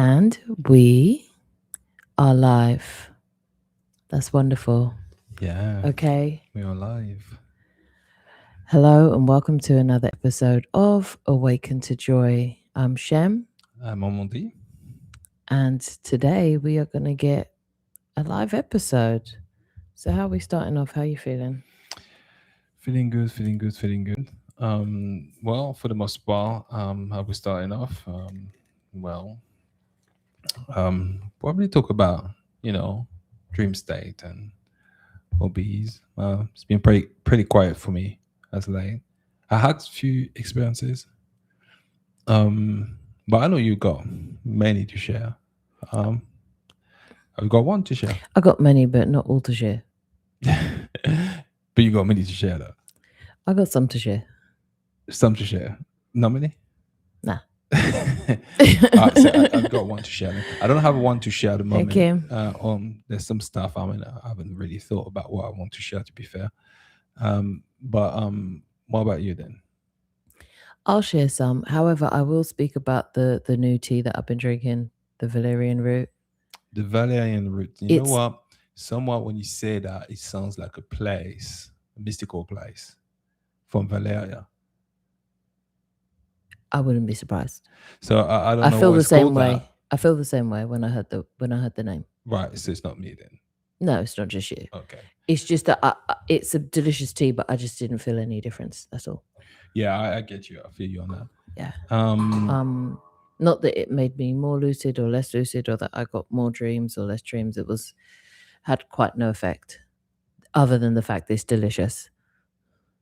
And we are live. That's wonderful. Yeah, Okay. we are live. Hello and welcome to another episode of Awaken to Joy. I'm Shem, I'm Amondi. and today we are going to get a live episode. So how are we starting off? How are you feeling? Feeling good, feeling good, feeling good. Well, for the most part, how we starting off? Well, probably talk about dream state and hobbies. It's been pretty quiet for me as late. I had a few experiences, but I know you got many to share. Um, I've got one to share, I got many, but not all to share. but you got many to share though. I got some to share. Some to share. Not many? Nah. So I've got one to share. I don't have one to share at the moment. Okay. There's some stuff I haven't really thought about what I want to share, to be fair. But what about you then? I'll share some. However, I will speak about the new tea that I've been drinking, the valerian root. The Valerian root. You know It's what? Somewhat when you say that, it sounds like a place, a mystical place from Valeria. I wouldn't be surprised. So I don't I know feel what the it's same called way. that. I feel the same way when I heard the name. Right. So it's not me then. No, it's not just you. Okay. It's just that it's a delicious tea, but I just didn't feel any difference. That's all. Yeah, I get you. I feel you on that. Yeah. Um, Not that it made me more lucid or less lucid, or that I got more dreams or less dreams. It had quite no effect, other than the fact it's delicious.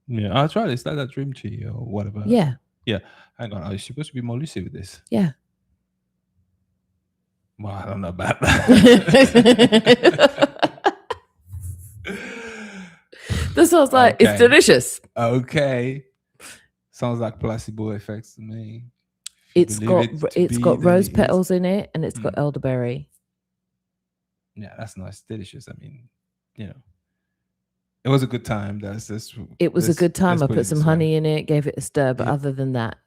Yeah, I'll try it. It's like that dream tea or whatever. Yeah. Yeah. Hang on. Are you supposed to be more lucid with this? Yeah. Well, I don't know about that. This sounds like it's Okay. delicious. Okay. Sounds like placebo effects to me. If you It's believe got it to it's be, got then rose it is. petals in it, and it's got elderberry. Yeah, that's nice. Delicious. I mean, it was a good time. It was a good time. let's I put put it some this way. honey in it, gave it a stir, but Yeah. other than that,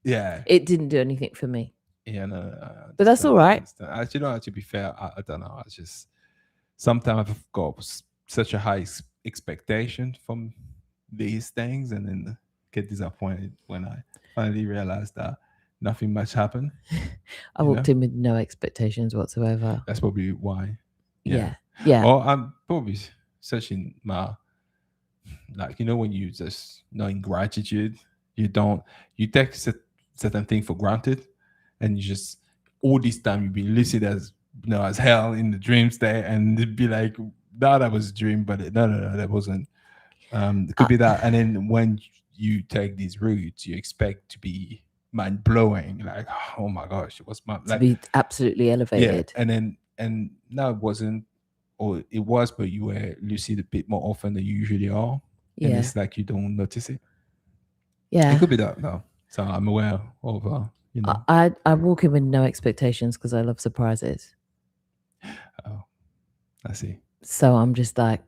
Yeah. it didn't do anything for me. Yeah, no, But that's all right. Actually, to be fair, I don't know. I just sometimes I've got such a high expectation from these things, and then get disappointed when I finally realize that nothing much happened. I walked in with no expectations whatsoever. That's probably why. Yeah. Or I'm probably searching my, like, when you just knowing gratitude, you take certain thing for granted, and you just all this time you've been lucid as as hell in the dream state, and it'd be like, no, that was a dream, but no, that wasn't. It could be that, and then when you take these routes, you expect to be mind blowing, like, oh my gosh, it was To be absolutely elevated. yeah, and now it wasn't, or it was, but you were lucid a bit more often than you usually are, and it's like you don't notice it. Yeah. It could be that though. So I'm aware of I walk in with no expectations because I love surprises. Oh, I see. So I'm just like,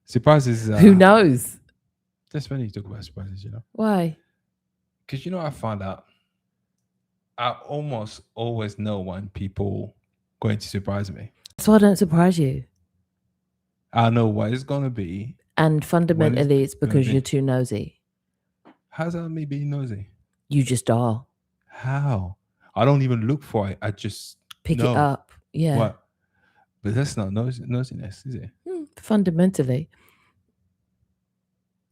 Surprises. who knows? That's when you talk about surprises, Why? because I found out I almost always know when people going to surprise me. So I don't surprise you. I know what it's gonna be. And fundamentally, it's because be. you're too nosy. How's that me being nosy? You just are. How? I don't even look for it. I just Pick know. it up. Yeah. What? But that's not nosiness, is it? Fundamentally,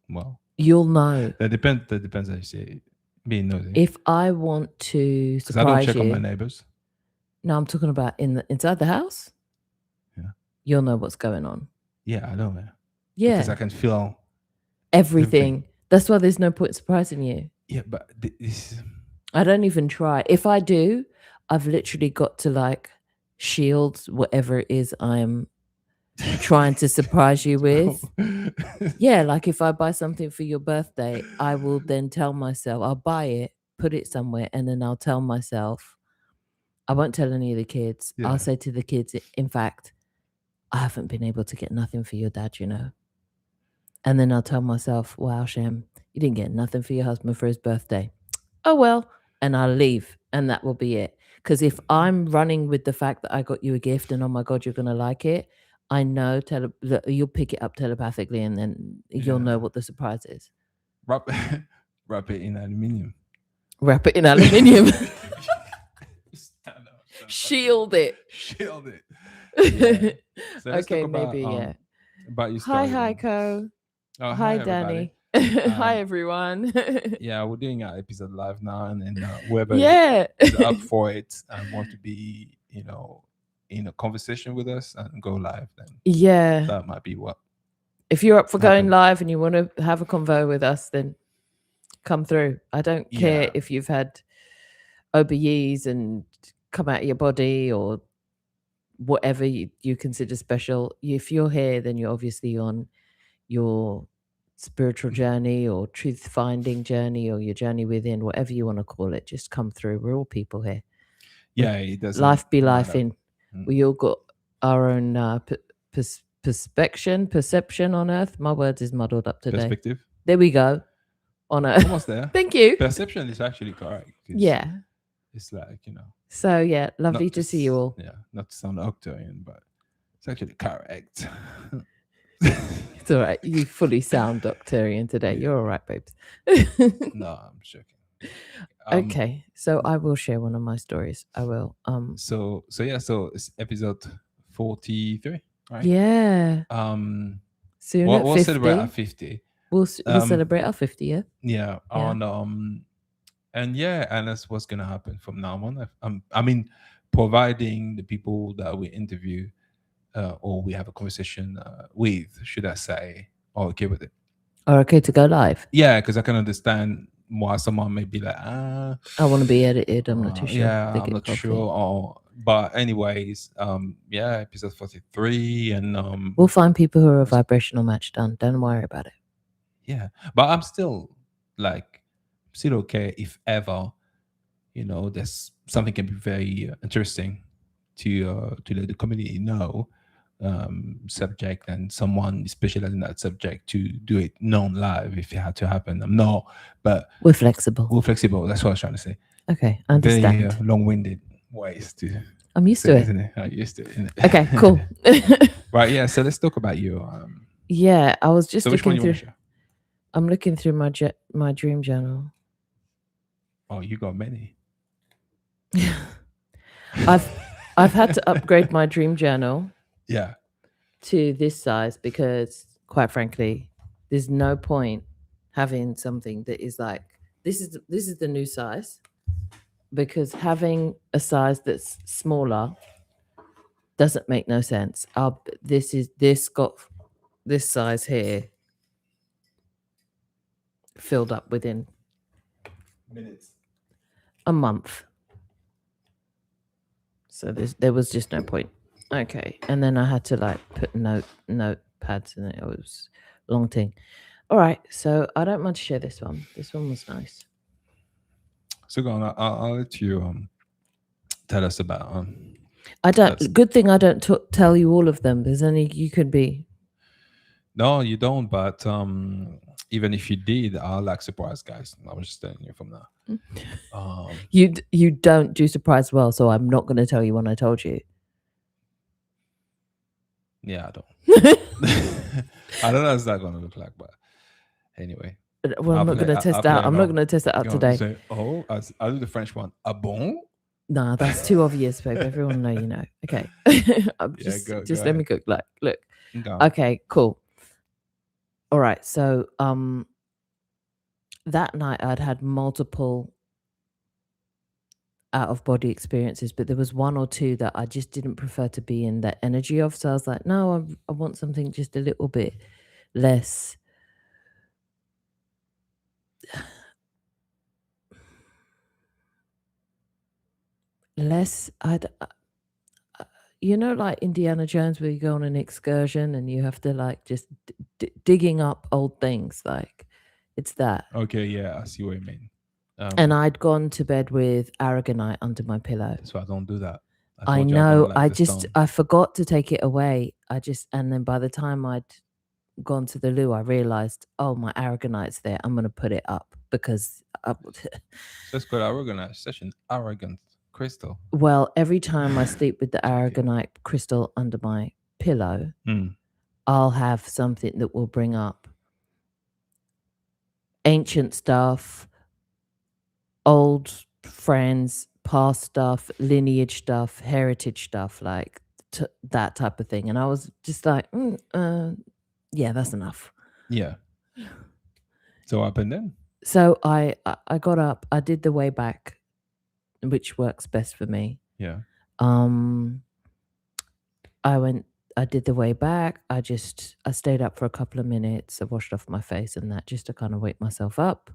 Well, you'll know. That depends how you say it. Being nosy. If I want to Because I don't surprise check you, on my neighbors. no, I'm talking about inside the house. Yeah. You'll know what's going on. Yeah, I know, man. Yeah. Because I can feel everything. That's why there's no point surprising you. Yeah, but this. I don't even try. If I do, I've literally got to like shield whatever it is I'm trying to surprise you with. Yeah, like if I buy something for your birthday, I will then tell myself, I'll buy it, put it somewhere, and then I'll tell myself, I won't tell any of the kids. Yeah. I'll say to the kids, in fact, I haven't been able to get nothing for your dad, And then I'll tell myself, wow, Shem, you didn't get nothing for your husband for his birthday. Oh, well. And I'll leave, and that will be it. Because if I'm running with the fact that I got you a gift and oh my God, you're going to like it, I know that you'll pick it up telepathically and then you'll know Yeah. what the surprise is. Wrap wrap it in aluminium. Wrap it in aluminium. Stand up, stand up. Shield it. Shield it. Yeah. So let's Okay, talk about maybe, yeah. about your Hi, story. then. Heiko. Oh, Hi, everybody. Danny. Hi, everyone. Yeah, we're doing our episode live now, and then whoever Yeah. is up for it and want to be, in a conversation with us and go live, then Yeah. that might be what. If you're up for going happened. live and you want to have a convo with us, then come through. I don't care Yeah. if you've had OBEs and come out of your body or whatever you consider special. If you're here, then you're obviously on your spiritual journey or truth finding journey or your journey within, whatever you want to call it. Just come through. We're all people here. Yeah, it doesn't. Life be matter. life in. We all got our own perception on earth. My words is muddled up today. Perspective. There we go. On earth. Almost there. Thank you. Perception is actually correct. Yeah. It's like, So yeah, lovely to see you all. Yeah, not to sound Octorian, but it's actually correct. It's all right. You fully sound Doctorian today. You're all right, babes. No, I'm joking. Okay, so I will share one of my stories. I will. So it's episode 43, right? Yeah. Soon at we'll 50. celebrate at 50. We'll celebrate our 50, yeah. Yeah. And that's what's gonna happen from now on. I mean, providing the people that we interview or we have a conversation with, should I say, are okay with it. Are okay to go live. Yeah, because I can understand why someone may be like, I want to be edited. I'm not too sure. Yeah, I'm not sure. But anyways, episode 43, and we'll find people who are a vibrational match done. Don't worry about it. Yeah, but I'm still okay if ever, there's something can be very interesting to let the community know subject, and someone specialized in that subject to do it non-live if it had to happen. No, but we're flexible. That's what I was trying to say. Okay, I understand. Very long-winded ways to. I'm used to it. Isn't it? I'm used to it. Okay, cool. Right, yeah. So let's talk about you. Yeah, I was just looking through. I'm looking through my dream journal. Oh, you got many. I've had to upgrade my dream journal. Yeah. To this size because, quite frankly, there's no point having something that is like this is the new size, because having a size that's smaller doesn't make no sense. This got this size here filled up within minutes, a month. So there was just no point. Okay, and then I had to put notepads in it. It was a long thing. All right, so I don't mind to share this one. This one was nice. So go on. I'll let you tell us about. I don't. Good thing I don't tell you all of them. There's only you could be. No, you don't. But even if you did, I like surprise guys. I was just telling you from now. You don't do surprise well, so I'm not going to tell you when I told you. Yeah, I don't. I don't know what's that going to look like, but anyway. Well, I'm not going to test out. I'm not going to test it out today. Say, I'll do the French one. Ah bon? Nah, that's too obvious, babe. Everyone know you know. Okay. Just let me cook. Look. Okay, cool. All right. So that night I'd had multiple out of body experiences, but there was one or two that I just didn't prefer to be in that energy of. So I was like, no, I want something just a little bit less. Like Indiana Jones, where you go on an excursion and you have to just digging up old things. It's that. Okay, yeah, I see what you mean. And I'd gone to bed with aragonite under my pillow. So I don't do that. I know. I forgot to take it away. And then by the time I'd gone to the loo, I realized, oh, my aragonite's there. I'm going to put it up because. That's called aragonite. Such an arrogant crystal? Well, every time I sleep with the aragonite crystal under my pillow, I'll have something that will bring up ancient stuff, old friends, past stuff, lineage stuff, heritage stuff, like that type of thing. And I was just like, yeah, that's enough. Yeah. So what happened then? So I got up, I did the way back, which works best for me. Yeah. I did the way back. I stayed up for a couple of minutes. I washed off my face and that just to kind of wake myself up.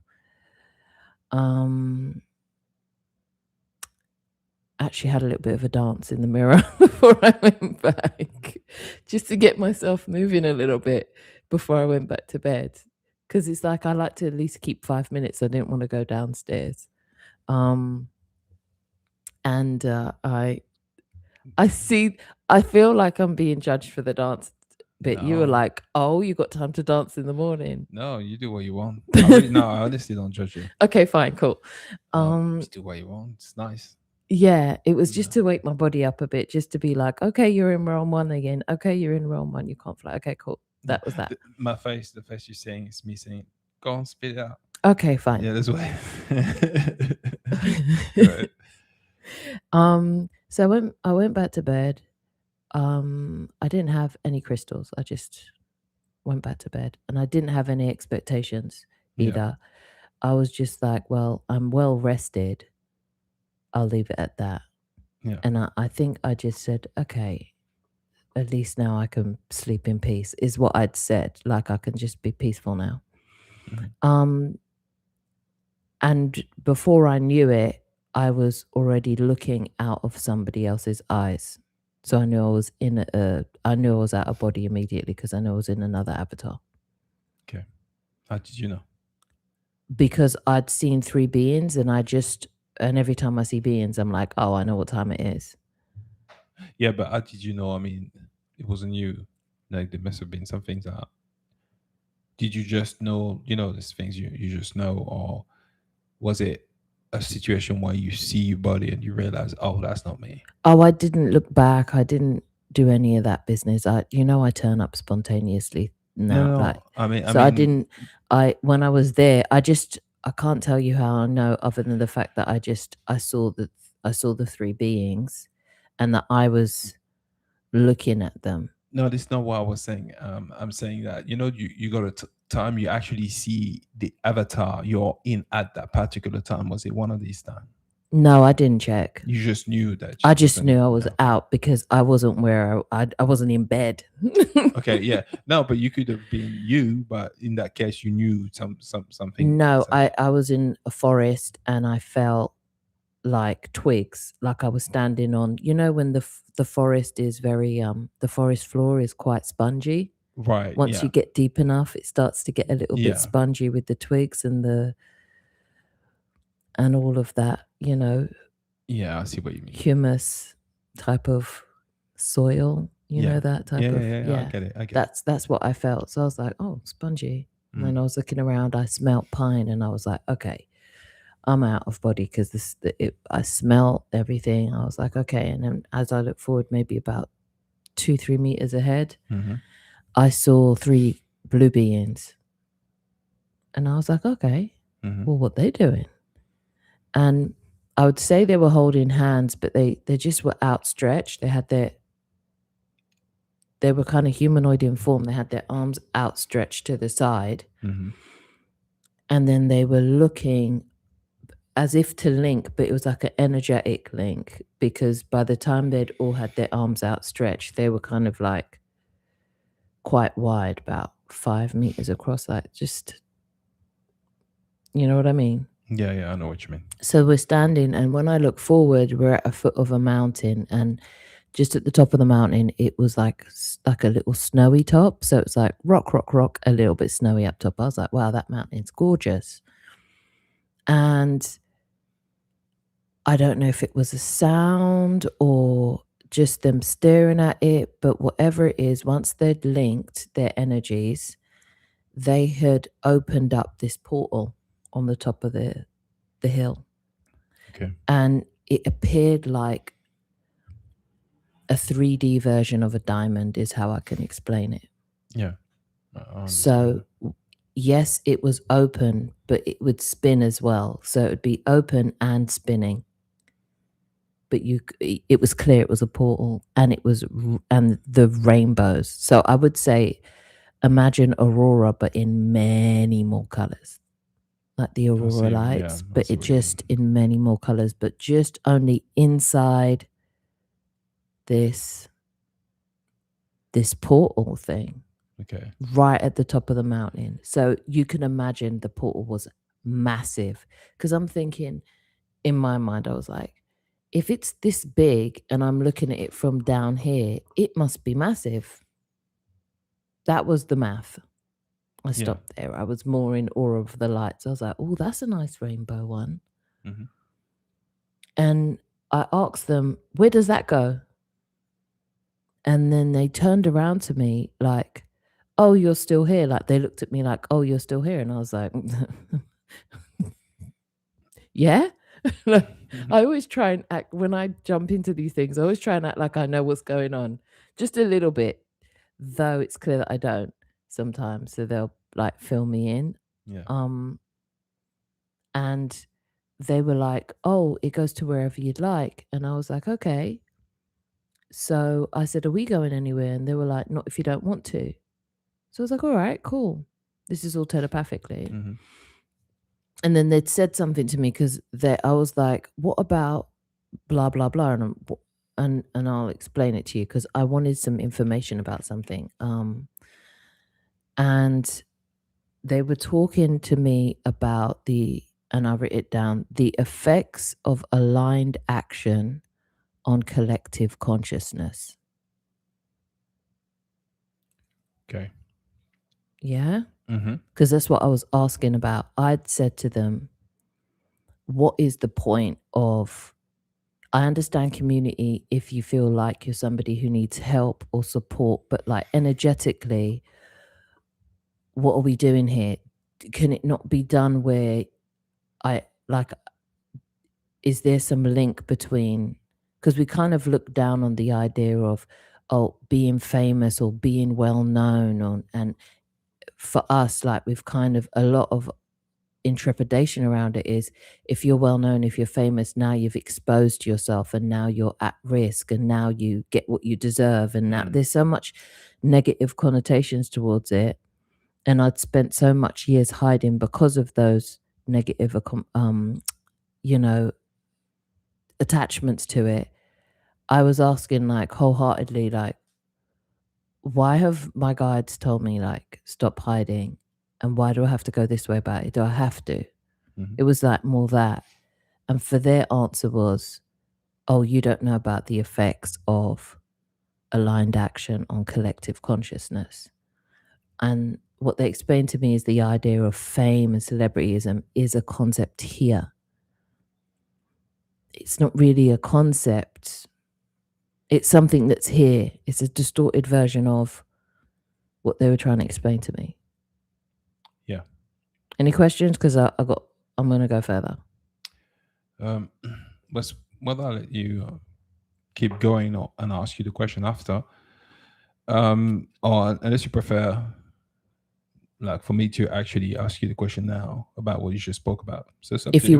Actually had a little bit of a dance in the mirror before I went back, just to get myself moving a little bit before I went back to bed. Because it's like I like to at least keep 5 minutes. I didn't want to go downstairs. And I feel like I'm being judged for the dance bit. You were No. like, oh, you got time to dance in the morning. No, you do what you want. I honestly don't judge you. Okay, fine, cool. Just do what you want. It's nice. Yeah, it was just to wake my body up a bit, just to be like, okay, you're in realm 1 again. Okay, you're in realm 1. You can't fly. Okay, cool. That was that. The face you're saying is me saying, go on, spit it out. Okay, fine. Yeah, that's why. So I went back to bed. I didn't have any crystals. I just went back to bed, and I didn't have any expectations either. I was just like, well, I'm well rested. I'll leave it at that. Yeah. And I think I just said, okay, at least now I can sleep in peace, is what I'd said. Like, I can just be peaceful now. Mm-hmm. And before I knew it, I was already looking out of somebody else's eyes. So I knew I was I knew I was out of body immediately because I knew I was in another avatar. Okay. How did you know? Because I'd seen 3 beings, and every time I see beings, I'm like, oh, I know what time it is. Yeah, but how did you know? I mean, it wasn't you. Like, there must have been some things that. Did you just know? There's things you just know, or was it a situation where you see your body and you realize, oh, that's not me? Oh, I didn't look back. I didn't do any of that business. I turn up spontaneously now. No. Like, I didn't. When I was there, I can't tell you how I know, other than the fact that I saw the 3 beings, and that I was looking at them. No, that's not what I was saying. I'm saying that you got a time you actually see the avatar you're in at that particular time. Was it one of these times? No, I didn't check. You just knew that. I just knew I was out because I wasn't where I wasn't in bed. Okay, yeah. No, but you could have been you, but in that case, you knew something. No, I was in a forest, and I felt like twigs, like I was standing on. When the forest is very the forest floor is quite spongy. Right. Once you get deep enough, it starts to get a little bit spongy with the twigs and all of that. Yeah, I see what you mean. Humus type of soil. Know that type of. Yeah. I get it. That's what I felt. So I was like, oh, spongy. And then I was looking around. I smelled pine, and I was like, okay, I'm out of body because I smell everything. I was like, okay. And then as I look forward, maybe about 2-3 meters ahead, I saw 3 blue beings, and I was like, okay, well, what they doing? And I would say they were holding hands, but they just were outstretched. They were kind of humanoid in form. They had their arms outstretched to the side, and then they were looking as if to link, but it was like an energetic link, because by the time they'd all had their arms outstretched, they were kind of like quite wide, about 5 meters across, like just, you know what I mean? Yeah, I know what you mean. So we're standing, and when I look forward, we're at a foot of a mountain, and just at the top of the mountain, it was like a little snowy top. So it's like rock, a little bit snowy up top. I was like, wow, that mountain's gorgeous. And I don't know if it was a sound or just them staring at it, but whatever it is, once they'd linked their energies, they had opened up this portal on the top of the hill. Okay. And it appeared like a 3D version of a diamond is how I can explain it. Yeah. I understand So yes, it was open, but it would spin as well. So it would be open and spinning. But it was clear it was a portal, and and the rainbows. So I would say, imagine aurora, but in many more colors, like the aurora lights, I but see it what you mean. just in many more colors, but just only inside this portal thing. Okay. Right at the top of the mountain. So you can imagine the portal was massive. Because I'm thinking, in my mind, I was like, if it's this big and I'm looking at it from down here, it must be massive. That was the math. I stopped there. I was more in awe of the lights. I was like, oh, that's a nice rainbow one. Mm-hmm. And I asked them, where does that go? And then they turned around to me like, oh, you're still here. Like they looked at me like, oh, you're still here. And I was like, yeah. I always try and act, when I jump into these things, I always try and act like I know what's going on, just a little bit, though it's clear that I don't sometimes. So they'll like fill me in. Yeah. And they were like, oh, it goes to wherever you'd like. And I was like, okay. So I said, are we going anywhere? And they were like, not if you don't want to. So I was like, all right, cool. This is all telepathically. Mm-hmm. And then they'd said something to me because I was like, what about blah, blah, blah. And I'll explain it to you because I wanted some information about something. And they were talking to me about and I wrote it down, the effects of aligned action on collective consciousness. Okay. Yeah? Mm-hmm. Because that's what I was asking about. I'd said to them, what is the point of, I understand community if you feel like you're somebody who needs help or support, but like energetically, what are we doing here? Can it not be done where is there some link between, because we kind of look down on the idea of, being famous or being well known, and for us, like we've kind of, a lot of intrepidation around it is, if you're well known, if you're famous, now you've exposed yourself and now you're at risk and now you get what you deserve, and now there's so much negative connotations towards it. And I'd spent so much years hiding because of those negative attachments to it. I was asking like wholeheartedly, like, why have my guides told me like stop hiding, and why do I have to go this way about it? Do I have to? Mm-hmm. It was like more that. And for their answer was, oh, you don't know about the effects of aligned action on collective consciousness. And what they explained to me is the idea of fame and celebrityism is a concept here. It's not really a concept. It's something that's here. It's a distorted version of what they were trying to explain to me. Yeah. Any questions? Because I'm going to go further. Whether I'll let you keep going and ask you the question after, or unless you prefer, like for me to actually ask you the question now about what you just spoke about. So it's up If to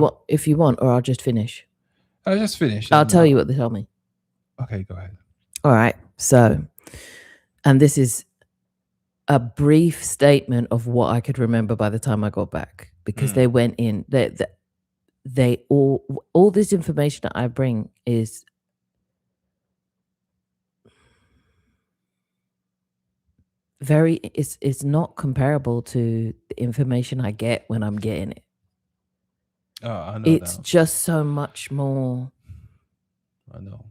you want, or I'll just finish. I'll just finish. I'll tell you what they told me. Okay, go ahead. All right. So, and this is a brief statement of what I could remember by the time I got back, because they went in. They all this information that I bring is it's not comparable to the information I get when I'm getting it. Oh, I know. It's just so much more. I know.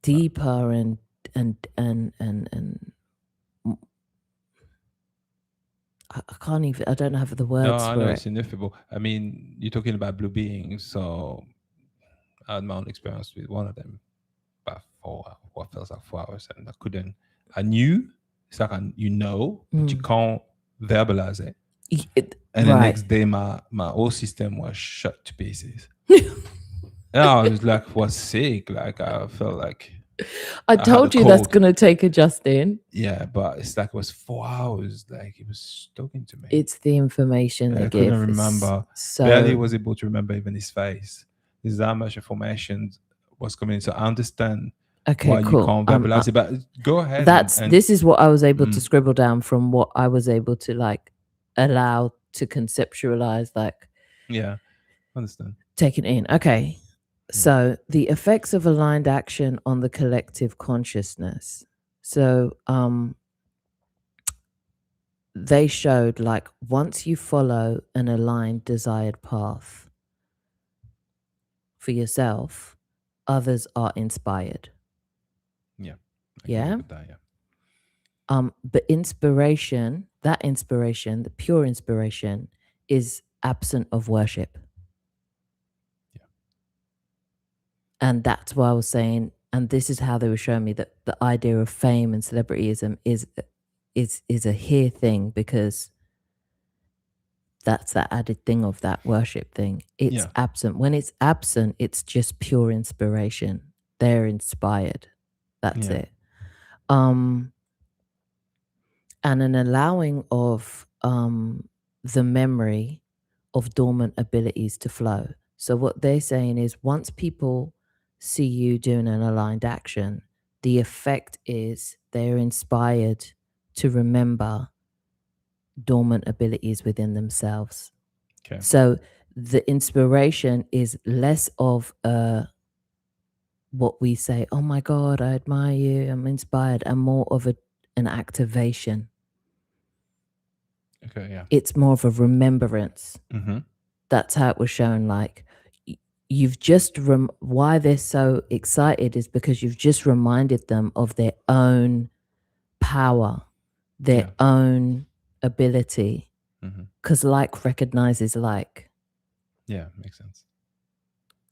Deeper and I can't even. I don't have the words. No, I know for it's it. ineffable. I mean, you're talking about blue beings, so I had my own experience with one of them about what feels like 4 hours, and I knew it's like but you can't verbalize it. And the next day, my whole system was shut to pieces. And I was like, was sick. Like I felt like I I had a told you that's cold. going to take adjusting. Yeah, but it's like it was 4 hours. Like it was talking to me. It's the information they I couldn't give. It's remember. Barely so was able to remember even his face. There's that much information was coming in. So I understand okay, why you cool. can't verbalize it. But go ahead and This is what I was able to mm, scribble down from what I was able to like allow to conceptualize, like yeah, understand. taking in. Okay. Yeah. So the effects of aligned action on the collective consciousness. So they showed like once you follow an aligned desired path for yourself, others are inspired. Yeah. I can Yeah. agree with that, yeah. But inspiration, that inspiration, the pure inspiration, is absent of worship. Yeah. And that's why I was saying, and this is how they were showing me that the idea of fame and celebrityism is a here thing, because that's that added thing of that worship thing. It's absent. When it's absent, it's just pure inspiration. They're inspired. That's it. And an allowing of the memory of dormant abilities to flow. So what they're saying is once people see you doing an aligned action, the effect is they're inspired to remember dormant abilities within themselves. Okay. So the inspiration is less of what we say, oh my God, I admire you, I'm inspired, and more of an activation. Okay, yeah. It's more of a remembrance. Mm-hmm. That's how it was shown. Like you've just why they're so excited is because you've just reminded them of their own power, their own ability, because like recognizes like. Yeah, makes sense.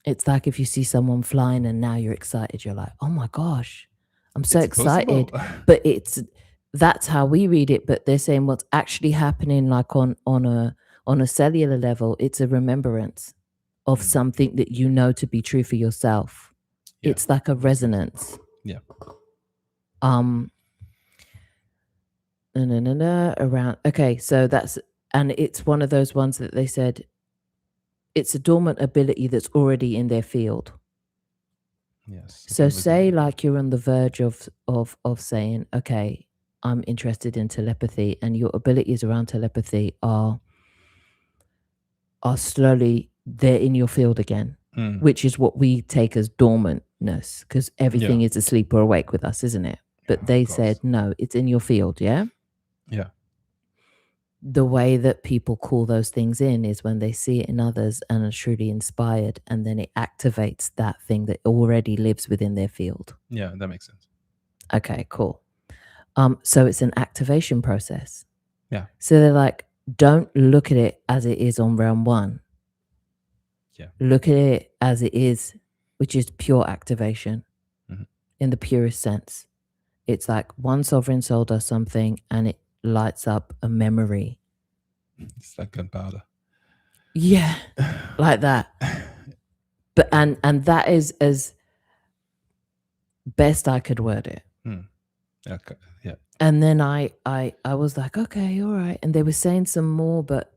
It's like if you see someone flying and now you're excited, you're like, oh my gosh, I'm so excited. But that's how we read it. But they're saying what's actually happening, like on a cellular level, it's a remembrance of something that you know to be true for yourself. Yeah, it's like a resonance. Yeah. Around. Okay, so that's, and it's one of those ones that they said it's a dormant ability that's already in their field. Yes. So say like you're on the verge of saying, okay, I'm interested in telepathy, and your abilities around telepathy are slowly, they're in your field again, which is what we take as dormantness, because everything is asleep or awake with us, isn't it? But they said, no, it's in your field, yeah? Yeah. The way that people call those things in is when they see it in others and are truly inspired, and then it activates that thing that already lives within their field. Yeah, that makes sense. Okay, cool. So it's an activation process. Yeah. So they're like, don't look at it as it is on round one. Yeah. Look at it as it is, which is pure activation in the purest sense. It's like one sovereign soul does something and it lights up a memory. It's like gunpowder. Yeah, like that. But and that is as best I could word it. Okay. Yeah. And then I was like, okay, all right. And they were saying some more, but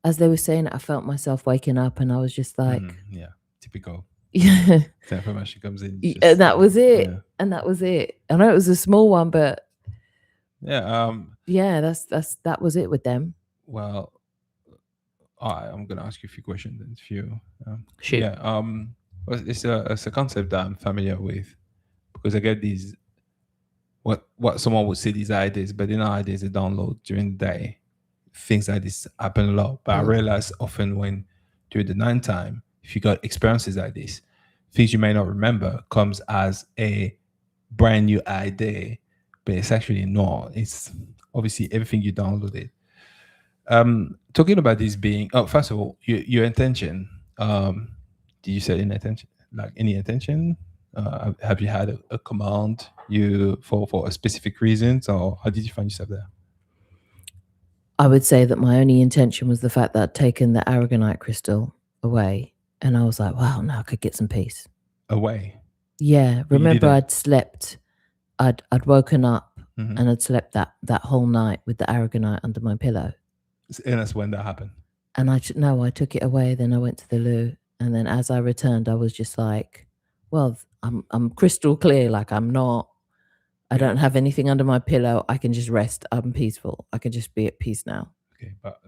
as they were saying it, I felt myself waking up, and I was just like, yeah, typical. Yeah. The information comes in. Just, and that was it. Yeah. And that was it. I know it was a small one, but yeah. Yeah, that was it with them. Well, I'm gonna ask you a few questions. If you, Shoot. Yeah. It's a concept that I'm familiar with, because I get these. What someone would say these ideas, but in our ideas they download during the day. Things like this happen a lot, but I realize often when during the nighttime, if you got experiences like this, things you may not remember comes as a brand new idea, but it's actually not. It's obviously everything you downloaded. Talking about this being, first of all, your intention. Did you set any intention? Like any intention? Have you had a command for a specific reasons, or how did you find yourself there? I would say that my only intention was the fact that I'd taken the aragonite crystal away, And I was like, wow, now I could get some peace. Away. Yeah. But you Remember, didn't. I'd slept, I'd woken up Mhm. and I'd slept that whole night with the aragonite under my pillow. And that's when that happened. And I took it away. Then I went to the loo. And then as I returned, I was just like, well, I'm crystal clear. Like I Yeah. don't have anything under my pillow. I can just rest. I'm peaceful. I can just be at peace now. Okay, but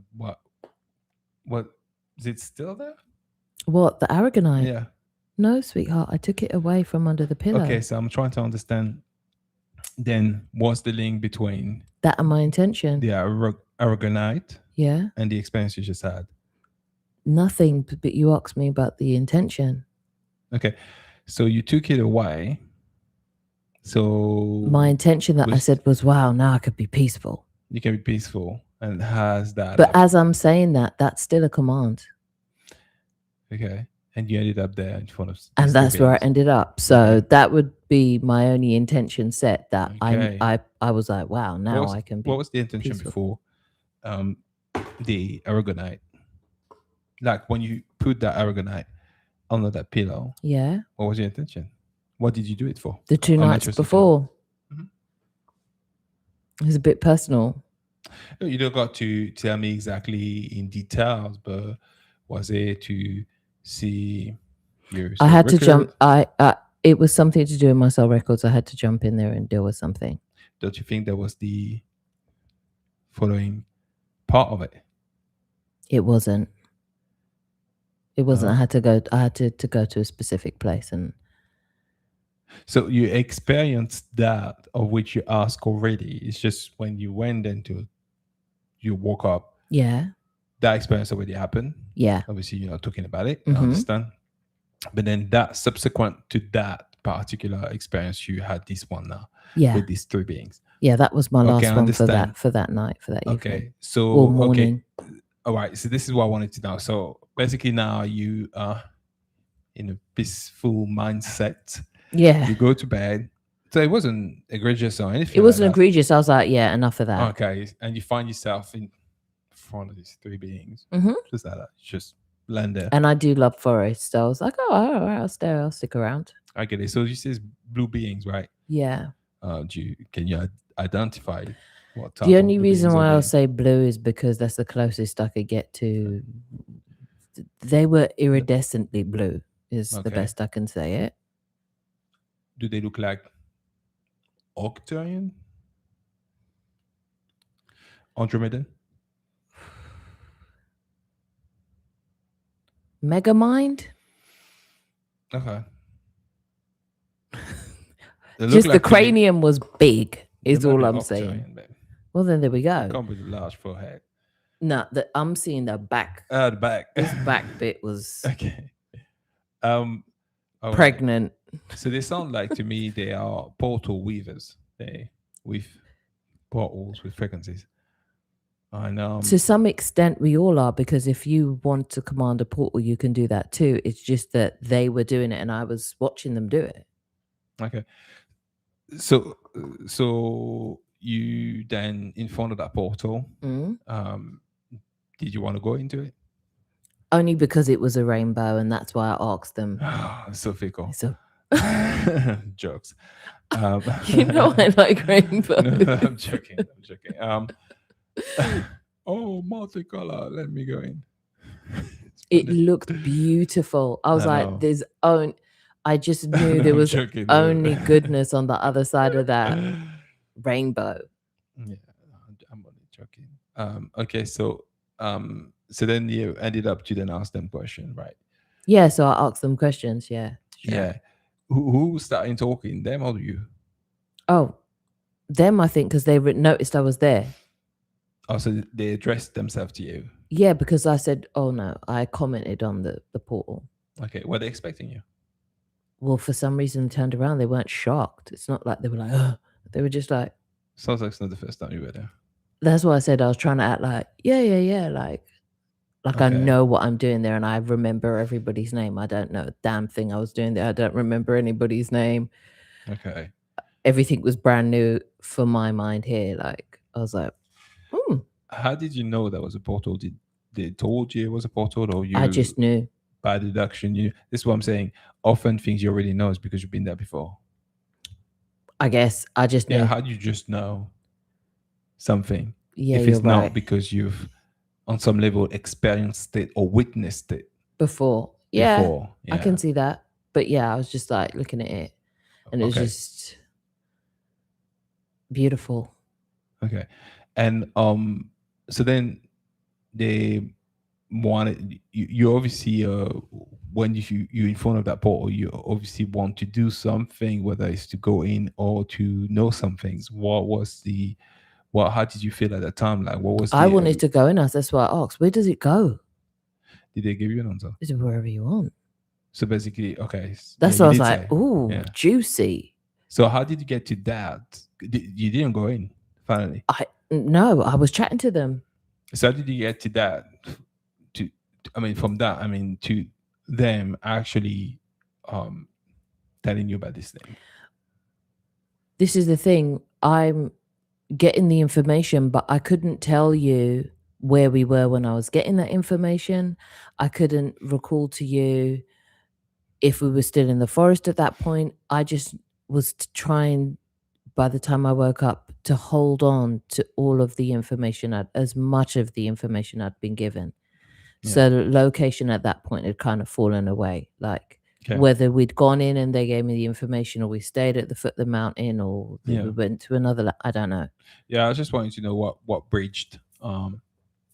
what is it still there? What, the aragonite? Yeah. No, sweetheart. I took it away from under the pillow. Okay, so I'm trying to understand. Then what's the link between That and my intention. the aragonite Yeah. and the experience you just had? Nothing, but you asked me about the intention. Okay, so you took it away. So My intention that I said was, wow, now I could be peaceful. You can be peaceful and has that. But as I'm saying that, that's still a command. Okay. And you ended up there in front of. And that's where I ended up. So that would be my only intention set, that I was like, wow, now I can be. What was the intention peaceful. before the aragonite? Like when you put that aragonite under that pillow. Yeah. What was your intention? What did you do it for? The 2 nights before. Mm-hmm. It was a bit personal. You don't got to tell me exactly in details, but was it to see your I had record? to jump. It was something to do with my soul records. I had to jump in there and deal with something. Don't you think that was the following part of it? It wasn't. It wasn't. I had to go. I had to go to a specific place, and so you experienced that of which you asked already. It's just when you went into, you woke up. Yeah. That experience already happened. Yeah. Obviously, you're not talking about it. I understand. But then that subsequent to that particular experience, you had this one now. Yeah. With these 3 beings. Yeah, that was my last one for that night, for that evening. Okay. So or morning. Okay. All right. So this is what I wanted to know. So basically now you are in a peaceful mindset. Yeah. You go to bed. So it wasn't egregious or anything. It wasn't egregious. I was like, yeah, enough of that. Okay. And you find yourself in front of these 3 beings. Just like that. Just land there. And I do love forests. So I was like, oh, all right, I'll stick around. I get it. So you say blue beings, right? Yeah. Can you identify what type? The only reason why I'll say blue is because that's the closest I could get to. They were iridescently blue is the best I can say it. Do they look like Octarian? Andromedan? Megamind? Okay. Just like the cranium was big, is all I'm saying. Well, then there we go. Come with a large forehead. No, I'm seeing the back. The back. This back bit was okay. Pregnant. So they sound like, to me, they are portal weavers. They weave portals with frequencies. And to some extent, we all are, because if you want to command a portal, you can do that too. It's just that they were doing it and I was watching them do it. Okay. So you then, in front of that portal, did you want to go into it? Only because it was a rainbow, and that's why I asked them. So fickle. So jokes. You know I like rainbows. No, I'm joking. Oh, multicolor. Let me go in. It looked beautiful. I was like, I just knew there was only goodness on the other side of that rainbow. Yeah, I'm only joking. Okay, so then you ended up to then ask them questions, right? Yeah, so I asked them questions. Yeah. Sure. Yeah. Who started talking? Them or you? Oh, them, I think, because they noticed I was there. Oh, so they addressed themselves to you? Yeah, because I said, oh no, I commented on the portal. Okay, were they expecting you? Well, for some reason, they turned around. They weren't shocked. It's not like they were like, oh. They were just like. Sounds like it's not the first time you were there. That's why I said I was trying to act like, yeah, like okay. I know what I'm doing there, and I remember everybody's name. I don't know a damn thing I was doing there. I don't remember anybody's name. Okay. Everything was brand new for my mind here. Like, I was like, How did you know that was a portal? Did they told you it was a portal, or you? I just knew. by deduction. This is what I'm saying. Often things you already know is because you've been there before. I guess I just Yeah, knew. how do you just know something Yeah, if you're it's not right. because you've on some level experienced it or witnessed it Before. Yeah, before? I Yeah. can see that. But yeah, I was just like looking at it and it was Okay. just beautiful. Okay. And so then they wanted you obviously when you in front of that portal, you obviously want to do something, whether it's to go in or to know some things. What was the what how did you feel at that time? Like what was I the wanted to go in us. That's why I asked, where does it go? did they give you an answer? Is it wherever you want? So basically, okay, yeah, That's you why I was did like, say. ooh, Yeah. juicy. So how did you get to that? You didn't go in finally. No, I was chatting to them. So how did you get to that? To I mean, from that, I mean, to them actually um telling you about this thing. This is the thing. I'm getting the information, but I couldn't tell you where we were when I was getting that information. I couldn't recall to you if we were still in the forest at that point. I just was trying, by the time I woke up, to hold on to all of the information, as much of the information I'd been given. Yeah. So the location at that point had kind of fallen away. Like Okay. whether we'd gone in and they gave me the information, or we stayed at the foot of the mountain, or Yeah. we went to another, I don't know. Yeah, I was just wanting to know what bridged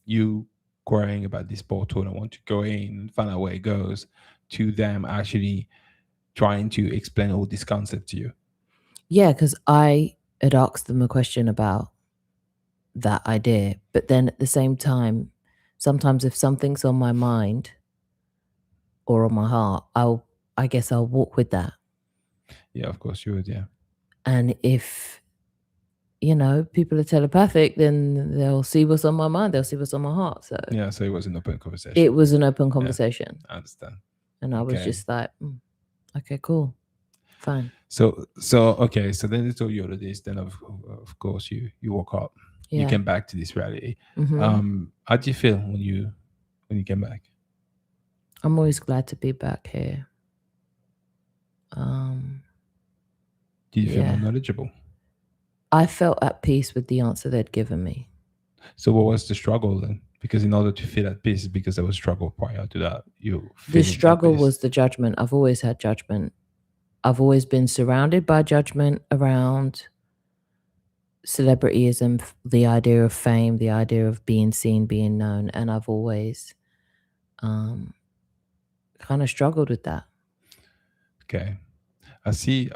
you worrying about this portal and want to go in, find out where it goes, to them actually trying to explain all this concept to you. Yeah, because I had asked them a question about that idea. But then at the same time, sometimes if something's on my mind or on my heart, I guess I'll walk with that. Yeah, of course you would. Yeah. And if, people are telepathic, then they'll see what's on my mind. They'll see what's on my heart. So Yeah. So it was an open conversation. it was an open conversation. I understand. And I was Okay. just like, okay, cool. Fine. So okay. So then they told you all of this. Then of course you woke up. Yeah. You came back to this reality. Mhm. How do you feel when you came back? I'm always glad to be back here. Do you feel more Yeah. knowledgeable? I felt at peace with the answer they'd given me. So what was the struggle then? Because in order to feel at peace, because there was struggle prior to that, The struggle was the judgment. I've always had judgment. I've always been surrounded by judgment around celebrityism, the idea of fame, the idea of being seen, being known, and I've always kind of struggled with that. Okay. I see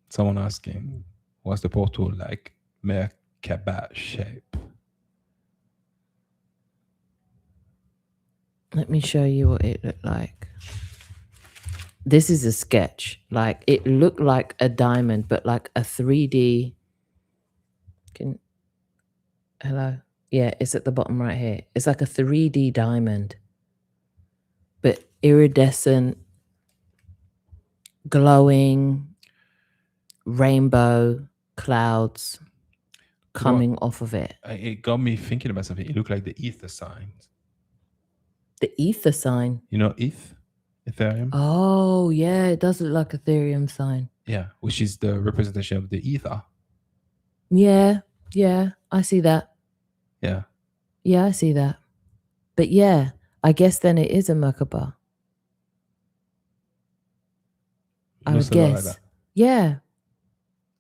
someone asking, what's the portal like Merkaba shape? Let me show you what it looked like. This is a sketch. Like it looked like a diamond, but like a 3D. Hello? Yeah, it's at the bottom right here. It's like a 3D diamond, but iridescent, glowing, rainbow clouds coming off of it. It got me thinking about something. It looked like the ether signs. The ether sign. You know Ethereum? Oh, yeah, it does look like Ethereum sign. Yeah, which is the representation of the ether. Yeah, I see that. Yeah. Yeah, I see that. But yeah, I guess then it is a Merkaba. I would guess. Like that. Yeah.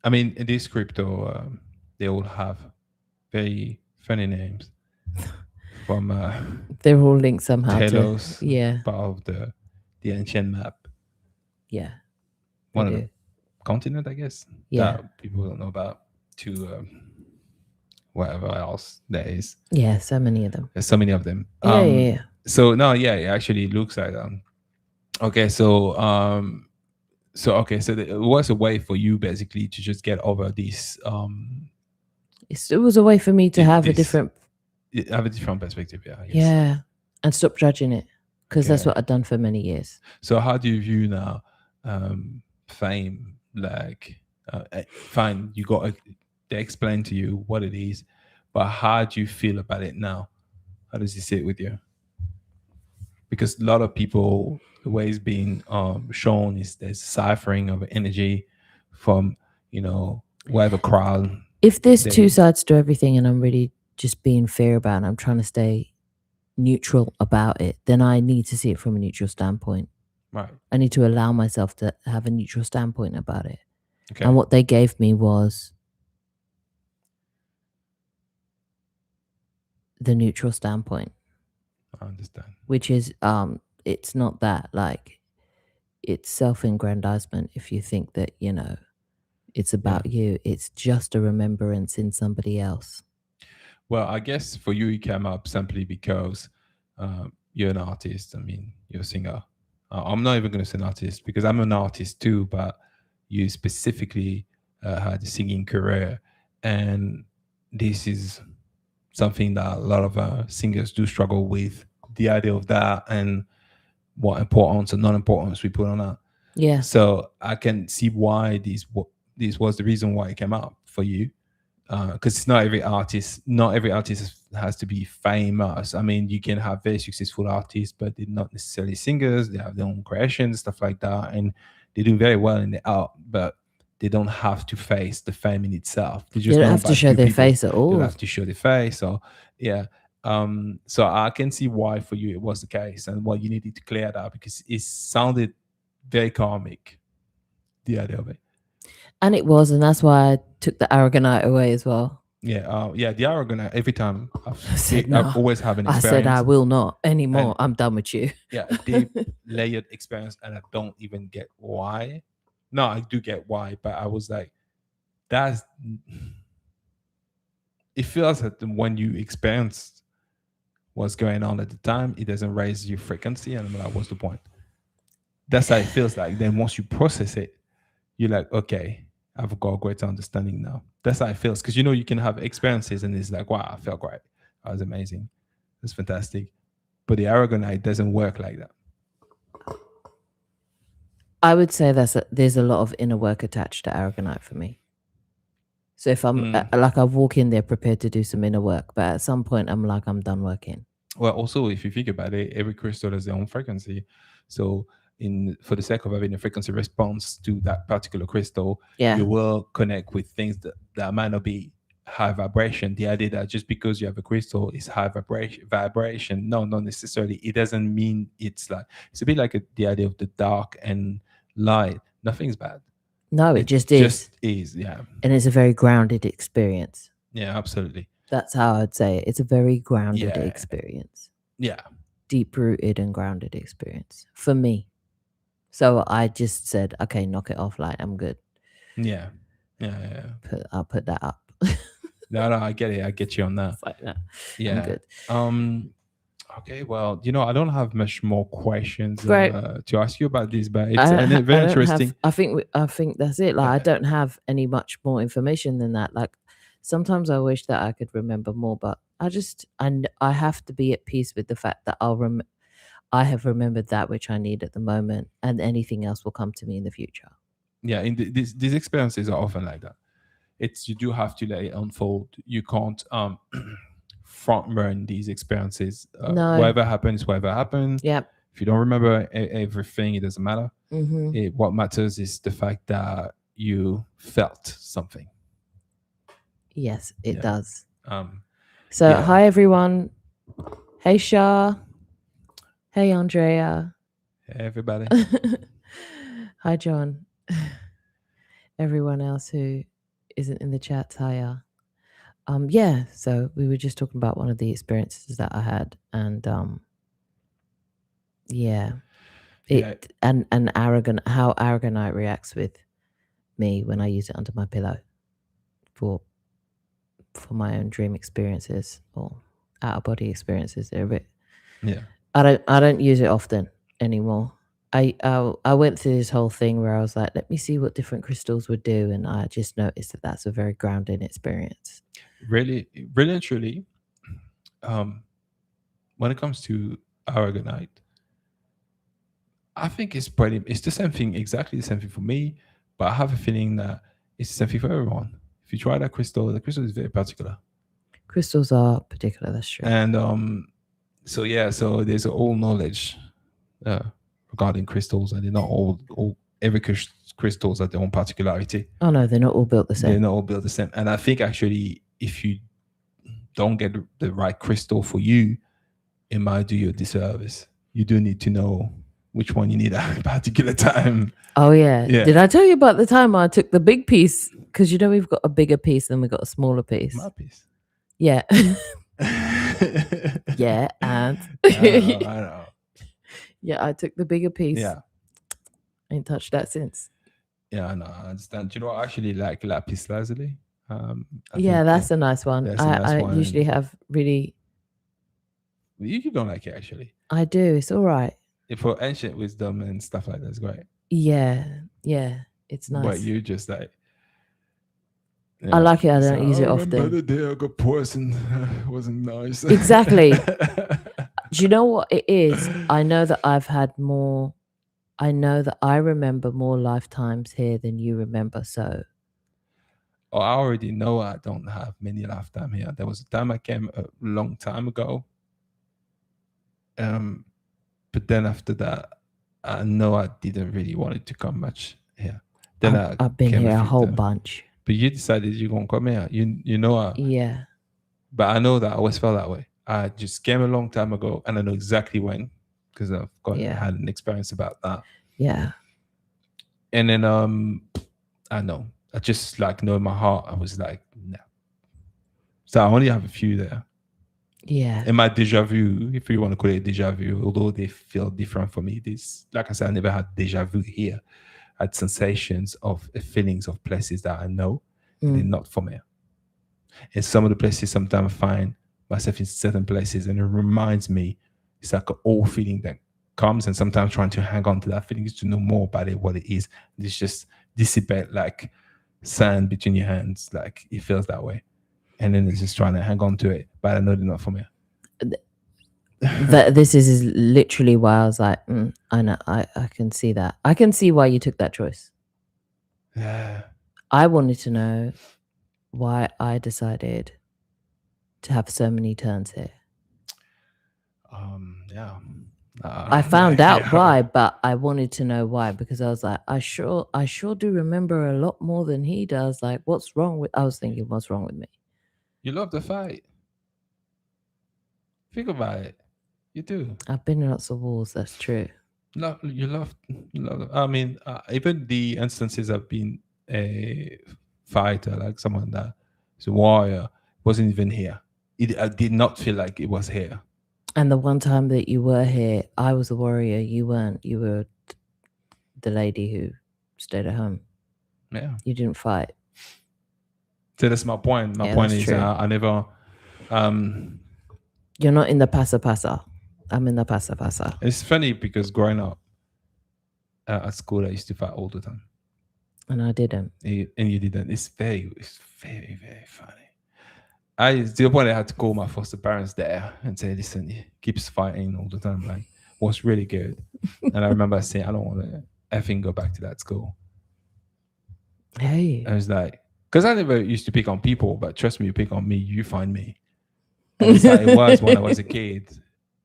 I mean, in this crypto, they all have very funny names. From they're all linked somehow Telos, to part of the ancient map. Yeah. One of the continent, I guess. Yeah. That people don't know about. To whatever else there is. Yeah, so many of them. There's so many of them. Yeah. So no, yeah, it actually looks like okay, so it was a way for you basically to just get over this. It was a way for me to have a different perspective. Yeah. I guess. Yeah, and stop judging it, because that's what I've done for many years. So how do you view now fame? Like, fine, you got they explain to you what it is, but how do you feel about it now? How does it sit with you? because a lot of people, the way it's being shown is there's ciphering of energy from, whatever crowd If there's two they. sides to everything and I'm really just being fair about it, I'm trying to stay neutral about it, then I need to see it from a neutral standpoint. Right. I need to allow myself to have a neutral standpoint about it. Okay. And what they gave me was the neutral standpoint, I understand. which is it's not that, like, it's self-aggrandizement if you think that, it's about you. It's just a remembrance in somebody else. Well, I guess for you, it came up simply because you're an artist. I mean, you're a singer. I'm not even going to say an artist because I'm an artist too, but you specifically had a singing career. And this is something that a lot of singers do struggle with, the idea of that and what importance and non-importance we put on that. Yeah. So I can see why this was the reason why it came up for you, because not every artist has to be famous. I mean, you can have very successful artists, but they're not necessarily singers. They have their own creations, stuff like that, and they do very well in the art, but they don't have to face the fame in itself. They They just don't know have to by show few their people. face at They all. don't have to show their face. So yeah. So I can see why for you it was the case and why you needed to clear that, because it sounded very karmic, the idea of it. And it was, and that's why I took the aragonite away as well. Yeah, the arrogant. Every time said no. I've always have an I experience. said I will not anymore. And- I'm done with you. Yeah, a deep layered experience, and I don't even get why. No, I do get why, but I was like, that's. It feels that when you experience what's going on at the time, it doesn't raise your frequency, and I'm like, what's the point? That's how it feels like. Then once you process it, you're like, okay, I've got a greater understanding now. That's how it feels. Because you can have experiences and it's like, wow, I felt great. That was amazing. That's fantastic. But the aragonite doesn't work like that. I would say there's a lot of inner work attached to aragonite for me. So if I'm like, I walk in there prepared to do some inner work, but at some point I'm like, I'm done working. Well, also, if you think about it, every crystal has their own frequency. So for the sake of having a frequency response to that particular crystal, Yeah. you will connect with things that might not be high vibration. The idea that just because you have a crystal is high vibration, no, not necessarily. It doesn't mean it's a bit like the idea of the dark and light. Nothing's bad. No, it just is. Just is, yeah. And it's a very grounded experience. Yeah, absolutely. That's how I'd say it. It's a very grounded experience. Yeah. Deep rooted and grounded experience for me. So I just said, okay, knock it off, light. I'm good. Yeah. I'll put that up. No, I get it. I get you on that. It's like that. Yeah. I'm good. Okay, well, I don't have much more questions Great. to ask you about this, but it's very interesting. I think that's it. Like, I don't have any much more information than that. Like, sometimes I wish that I could remember more, but I have to be at peace with the fact that I have remembered that which I need at the moment, and anything else will come to me in the future. Yeah, these experiences are often like that. You do have to let it unfold. You can't front run these experiences. No. Whatever happens. Yep. If you don't remember everything, it doesn't matter. Mm-hmm. What matters is the fact that you felt something. Yes, it does. So hi everyone. Hey Shah. Hey Andrea. Hey everybody. Hi John. Everyone else who isn't in the chat, hiya. So we were just talking about one of the experiences that I had, and and how aragonite reacts with me when I use it under my pillow for my own dream experiences or out of body experiences. They're a bit. Yeah. I don't use it often anymore. I went through this whole thing where I was like, let me see what different crystals would do, and I just noticed that that's a very grounding experience. Really, really and truly, when it comes to aragonite, I think it's the same thing, exactly the same thing for me, but I have a feeling that it's the same thing for everyone. If you try that crystal, the crystal is very particular. Crystals are particular, that's true. And So yeah, so there's all knowledge uh, regarding crystals, and they're not all every crystals have their own particularity. Oh no, they're not all built the They're same. not all built the same. And I think actually, if you don't get the right crystal for you, it might do you a disservice. You do need to know which one you need at a particular time. Oh yeah. Yeah. Did I tell you about the time I took the big piece? Because you know we've got a bigger piece and we've got a smaller piece. My piece. Yeah. Yeah, and I know. yeah, I took the bigger piece. Yeah. Ain't touched that since. Yeah, I know. I understand. Do you know what I actually like lapis lazuli? Yeah, that's a nice one. that's a nice I one. usually have really. You don't like it actually. I do. It's all right. For ancient wisdom and stuff like that, it's great. Yeah, yeah, it's nice. But you just like. I like it. I don't so use it remember often. the day I got poisoned. Wasn't nice. Exactly. Do you know what it is? I know that I've had more. I know that I remember more lifetimes here than you remember. So Oh, I already know I don't have many lifetime here. There was a time I came a long time ago. But then after that, I know I didn't really want it to come much here. Then I've been came here a few whole times. bunch. But you decided you're gonna come here. You know Yeah. But I know that I always felt that way. I just came a long time ago, and I know exactly when, because I've had an experience about that. Yeah. And then I know. I just like know in my heart. I was like, no. So I only have a few there. Yeah. And my deja vu, if you want to call it deja vu, although they feel different for me, this, like I said, I never had deja vu here. I had sensations of feelings of places that I know, and they're not from here. And some of the places, sometimes I find myself in certain places, and it reminds me, it's like an old feeling that comes, and sometimes trying to hang on to that feeling is to know more about it, what it is. It's just dissipate like sand between your hands, like it feels that way. And then it's just trying to hang on to it, but I know they're not from here. This is literally why I was like, I know, I can see that. I can see why you took that choice. Yeah. I wanted to know why I decided to have so many turns here. Yeah. I found out why, but I wanted to know why, because I was like, I sure do remember a lot more than he does. Like, what's wrong with? I was thinking, what's wrong with me? You love the fight. Think about it. You do. I've been in lots of wars. That's true. You love. I mean, even the instances I've been a fighter, like someone that is a warrior, wasn't even here. I did not feel like it was here. And the one time that you were here, I was a warrior. You weren't. You were the lady who stayed at home. Yeah. You didn't fight. So that's my point. My point is I never... You're not in the pasa. I'm in the pasa. It's funny because growing up at school, I used to fight all the time. And I didn't. And you didn't. It's very, very funny. To the point I had to call my foster parents there and say, listen, he keeps fighting all the time. Like, what's really good? And I remember saying, I don't want to effing go back to that school. Hey. I was like, because I never used to pick on people, but trust me, you pick on me, you find me. And it's like it was when I was a kid.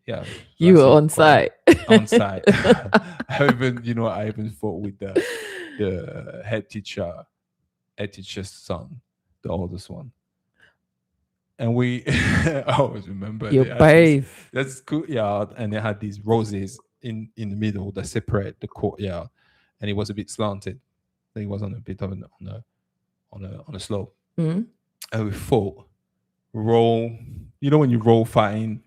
Yeah. You were on site. On site. I even fought with the head teacher's son, the oldest one. And I always remember. You're brave. That's courtyard, and they had these roses in the middle that separate the courtyard, and it was a bit slanted. I think it was on a bit of on a slope. Mm-hmm. And we fought. Roll. You know when you roll fighting,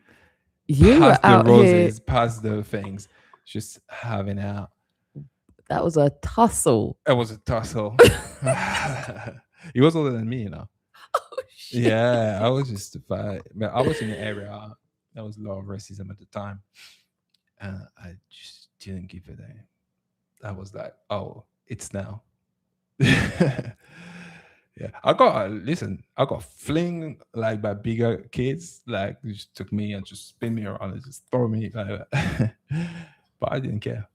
you past were out the roses, here. past the things, just having out. That was a tussle. It was a tussle. He was older than me, you know. Oh, shit. Yeah, I was just a fight. But I was in the area. There was a lot of racism at the time. And I just didn't give it a... I was like, oh, it's now. Yeah. I got fling like by bigger kids. Like they just took me and just spin me around and just throw me like that. But I didn't care.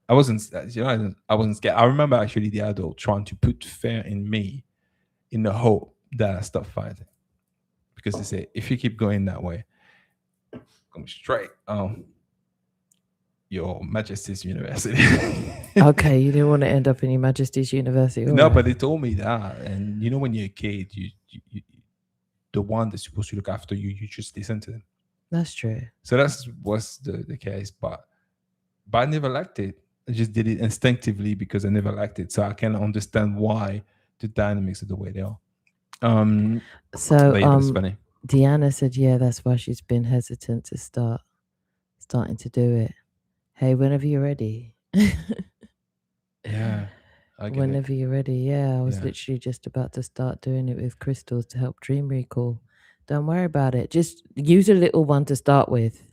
I wasn't scared. I remember actually the adult trying to put fear in me in the hope that I stop fighting. Because they say, if you keep going that way, come straight. Your Majesty's University. Okay, you didn't want to end up in Your Majesty's University. All No, but right. they told me that, and you know, when you're a kid, the one that's supposed to look after you, you just listen to them. That's true. So that's was the case, but I never liked it. I just did it instinctively because I never liked it. So I can understand why the dynamics are the way they are. So, But yeah, that's funny. Deanna said, yeah, that's why she's been hesitant to starting to do it. Hey, whenever you're ready. Yeah, I get it. Whenever you're ready. Yeah, I was Yeah, literally just about to start doing it with crystals to help dream recall. Don't worry about it. Just use a little one to start with.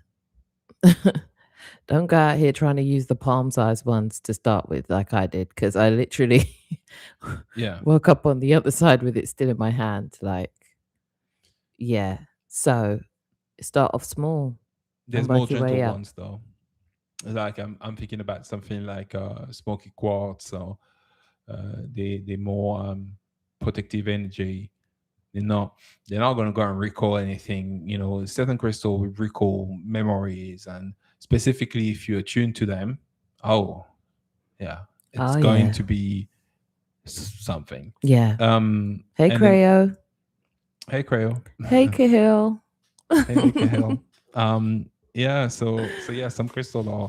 Don't go out here trying to use the palm size ones to start with, like I did, because I literally yeah. woke up on the other side with it still in my hand. Like, yeah. So start off small and There's more work your way gentle up. ones though. Like I'm thinking about something like smoky quartz, or they more protective energy. They're not going to go and recall anything. You know, certain crystal will recall memories, and specifically if you're attuned to them, oh yeah, it's Oh, going yeah. to be something. Yeah. Hey, And then Creo. hey Creo, Hey, Cahill. hey Cahill. Yeah, so yeah, some crystal are,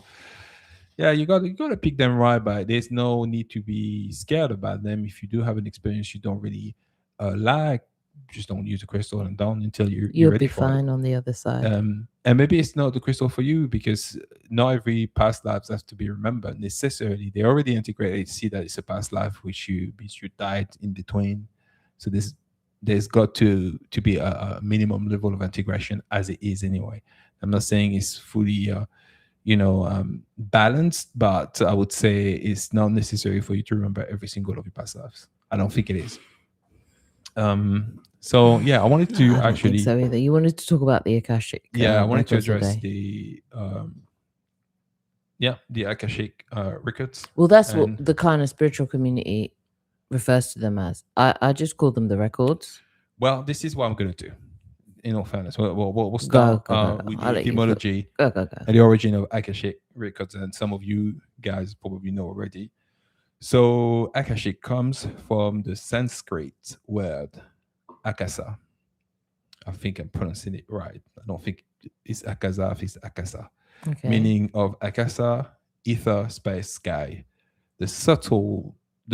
yeah, you got to pick them right, but there's no need to be scared about them. If you do have an experience you don't really like, just don't use a crystal and don't until you're You'll ready be for it. fine on the other side. And maybe it's not the crystal for you, because not every past lives have to be remembered necessarily. They already integrated, see that it's a past life which you died in between. So there's got to be a minimum level of integration, as it is anyway. I'm not saying it's fully balanced, but I would say it's not necessary for you to remember every single of your past lives. I don't think it is. So yeah, I wanted to I don't think actually, so either. You wanted to talk about the Akashic yeah, I wanted to records address today. the Akashic records. Well, that's what And the kind of spiritual community refers to them as. I just call them the records. well, this is what I'm going to do. In all fairness, we'll Go, start go, go, go. with I'll the let you go. etymology Go, go, go. and the origin of Akashic records, and some of you guys probably know already. So Akashic comes from the Sanskrit word Akasa. I think I'm pronouncing it right. I don't think it's Akasa, I think it's Akasa. Okay. Meaning of Akasa, ether, space, sky. The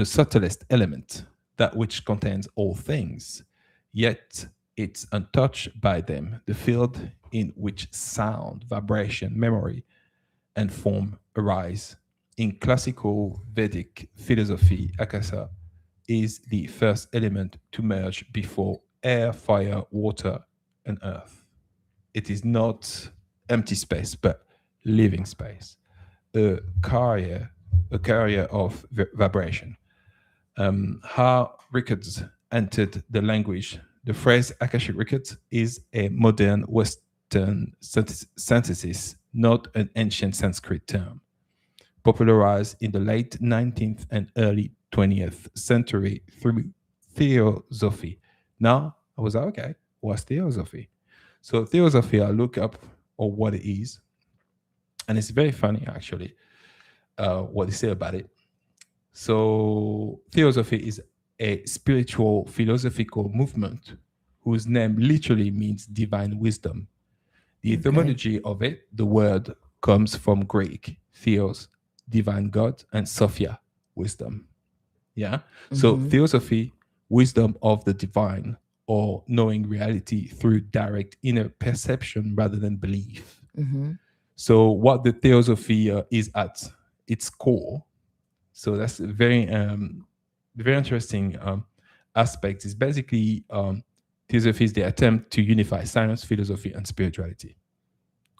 subtlest element, that which contains all things, yet it's untouched by them, the field in which sound, vibration, memory, and form arise. In classical Vedic philosophy, Akasa is the first element to merge before air, fire, water, and earth. It is not empty space, but living space, a carrier, of vibration. How records entered the language. The phrase Akashic records is a modern Western synthesis, not an ancient Sanskrit term, popularized in the late 19th and early 20th century through theosophy. Now, I was like, okay, what's theosophy? So theosophy, I look up or what it is, and it's very funny actually what they say about it. So theosophy is a spiritual philosophical movement whose name literally means divine wisdom. The Okay. etymology of it, the word comes from Greek, theos, divine God, and Sophia, wisdom. Yeah. So Mm-hmm. theosophy, wisdom of the divine, or knowing reality through direct inner perception rather than belief. Mm-hmm. So what the theosophy is at its core. So that's a very interesting aspect. Is basically theosophy is the attempt to unify science, philosophy, and spirituality.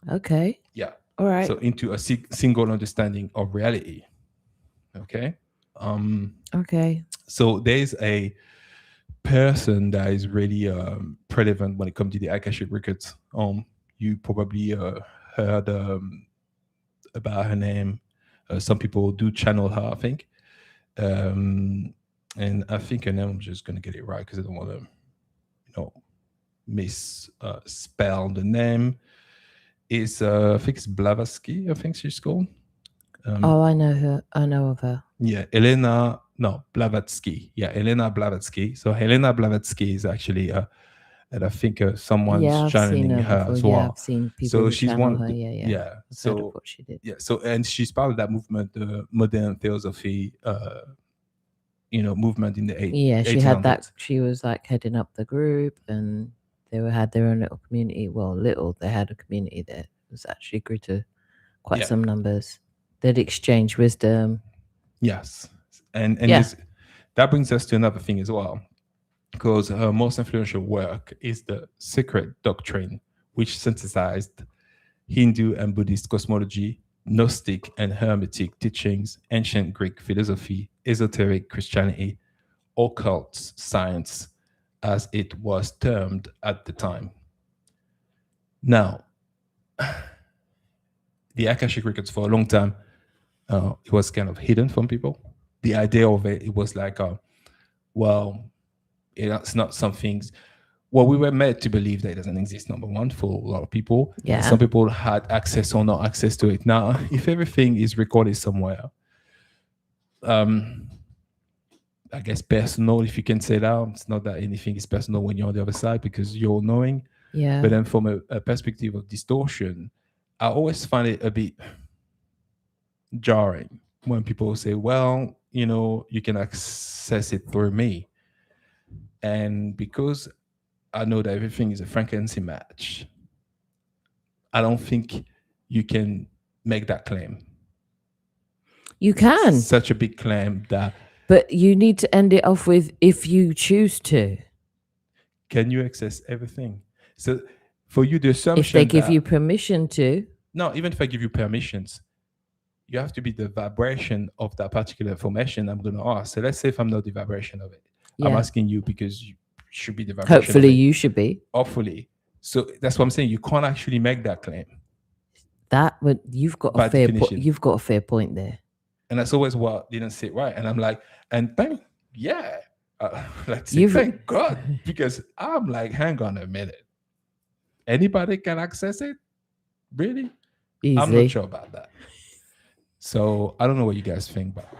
Okay. Yeah. All right. So into a single understanding of reality. Okay. Okay. So there's a person that is really relevant when it comes to the Akashic records. You probably heard about her name. Some people do channel her, I think. And I think her name, I'm just gonna get it right because I don't want to, misspell the name. is I think it's Blavatsky, I think she's called. Oh, I know her. I know of her. Yeah, Elena, no, Blavatsky. Yeah, Elena Blavatsky. So Helena Blavatsky is actually, and I think someone's Yeah, I've seen channeling her her before. as Yeah, I've well. seen people So who she's channel one of her. the, Yeah. yeah. I've heard of So what she did. yeah, so and she's part of that movement, the modern theosophy, movement in the Yeah, she had that. 1800s. She was like heading up the group, and had their own little community. Well, little. They had a community that was actually grew to quite Yeah. some numbers. They'd exchange wisdom. Yes, and Yeah. this that brings us to another thing as well, because her most influential work is the Secret Doctrine, which synthesized Hindu and Buddhist cosmology, Gnostic and Hermetic teachings, ancient Greek philosophy, esoteric Christianity, occult science, as it was termed at the time. Now, the Akashic records for a long time, it was kind of hidden from people. The idea of it was like, well, it's not some things. Well, we were made to believe that it doesn't exist, number one, for a lot of people. Yeah. And some people had access or not access to it. Now, if everything is recorded somewhere, I guess personal, if you can say that, it's not that anything is personal when you're on the other side because you're knowing. Yeah. But then from a perspective of distortion, I always find it a bit jarring when people say, well, you can access it through me. And because I know that everything is a frequency match, I don't think you can make that claim. You can. Such a big claim that. But you need to end it off with if you choose to. Can you access everything? So for you, the assumption if they give you permission to. No, even if I give you permissions, you have to be the vibration of that particular information I'm going to ask. So let's say if I'm not the vibration of it, I'm asking you because you should be the vibration. Hopefully you should be. Hopefully. So that's what I'm saying. You can't actually make that claim. That would you've got a fair point. You've got a fair point there. And that's always what didn't sit right. And I'm like, and thank God, because I'm like, hang on a minute. Anybody can access it? Really? Easily. I'm not sure about that. So I don't know what you guys think, but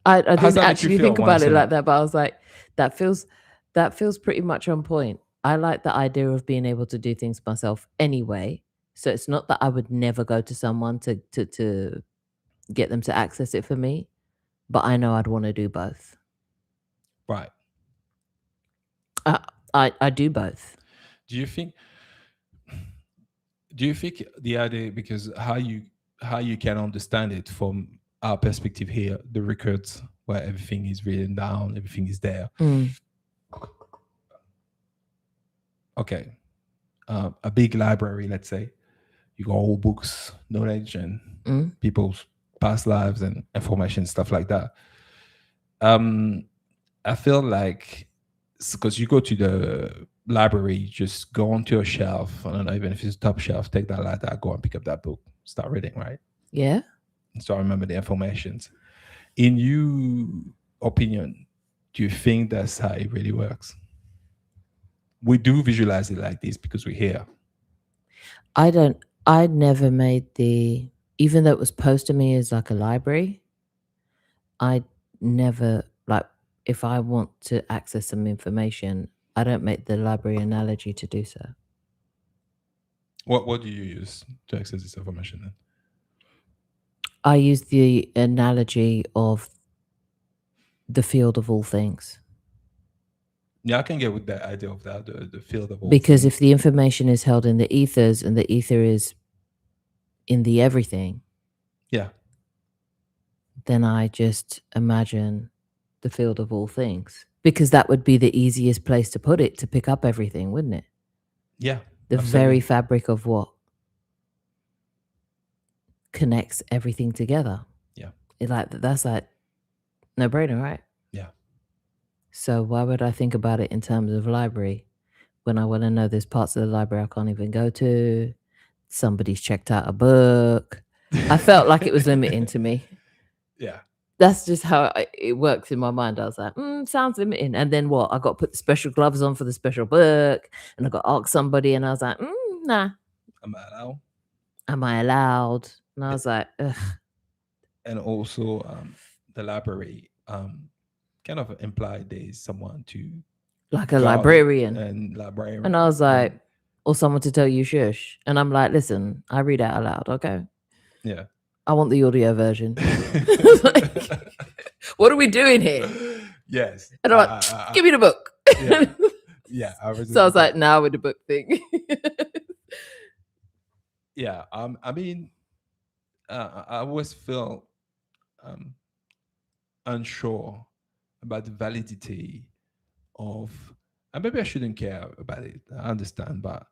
I didn't actually think about it like that, but I was like, that feels pretty much on point. I like the idea of being able to do things myself anyway. So it's not that I would never go to someone to get them to access it for me, but I know I'd want to do both. Right. I do both. Do you think the idea, because how you can understand it from our perspective here, the records where everything is written down, everything is there. Okay. A big library, let's say, you got all books, knowledge, and people's past lives and information, stuff like that. I feel like, because you go to the library, you just go onto a shelf, I don't know, even if it's a top shelf, take that ladder, go and pick up that book, start reading, right? Yeah. So I remember the informations. In your opinion, do you think that's how it really works? We do visualize it like this because we're here. I never made even though it was posed to me as like a library, I never, like, if I want to access some information, I don't make the library analogy to do so. What do you use to access this information then? I use the analogy of the field of all things. Yeah, I can get with that idea of that, the field of all because things. If the information is held in the ethers and the ether is in the everything, yeah, then I just imagine the field of all things, because that would be the easiest place to put it, to pick up everything, wouldn't it? Yeah. The very fabric of what connects everything together. Yeah. That's like no brainer, right? Yeah. So why would I think about it in terms of library when I want to know there's parts of the library I can't even go to? Somebody's checked out a book. I felt like it was limiting to me. Yeah. That's just how it works in my mind. I was like, sounds limiting. And then what? I got to put the special gloves on for the special book, and I got to ask somebody, and I was like, nah. I'm out. Am I allowed? And I was like, ugh, And also the library kind of implied there's someone to like a guard it librarian. and And I librarian was like, and or someone to tell you shush. And I'm like, listen, I read out aloud, okay? yeah. I want the audio version. Like, what are we doing here? Yes. And I'm like, give me the book. Yeah. Yeah. So I was like, now with the book thing. yeah. I mean, I always feel um, unsure about the validity of, and maybe I shouldn't care about it. I understand, but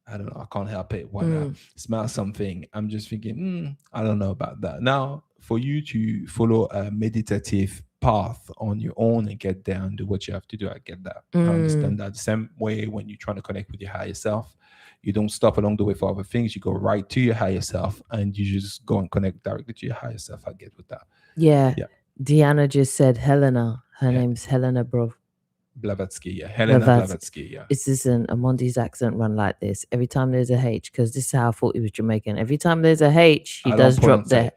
I don't know. I can't help it. When I smell something, I'm just thinking, I don't know about that. Now, for you to follow a meditative path on your own and get there and do what you have to do, I get that. I understand that. The same way when you're trying to connect with your higher self, you don't stop along the way for other things. You go right to your higher self and you just go and connect directly to your higher self. I get with that. Yeah. Deanna just said Helena. Her name's Helena, bro. Blavatsky, yeah. Helena Blavatsky, yeah. This isn't a Monty's accent run like this. Every time there's a H, because this is how I thought he was Jamaican. Every time there's a H, he does drop the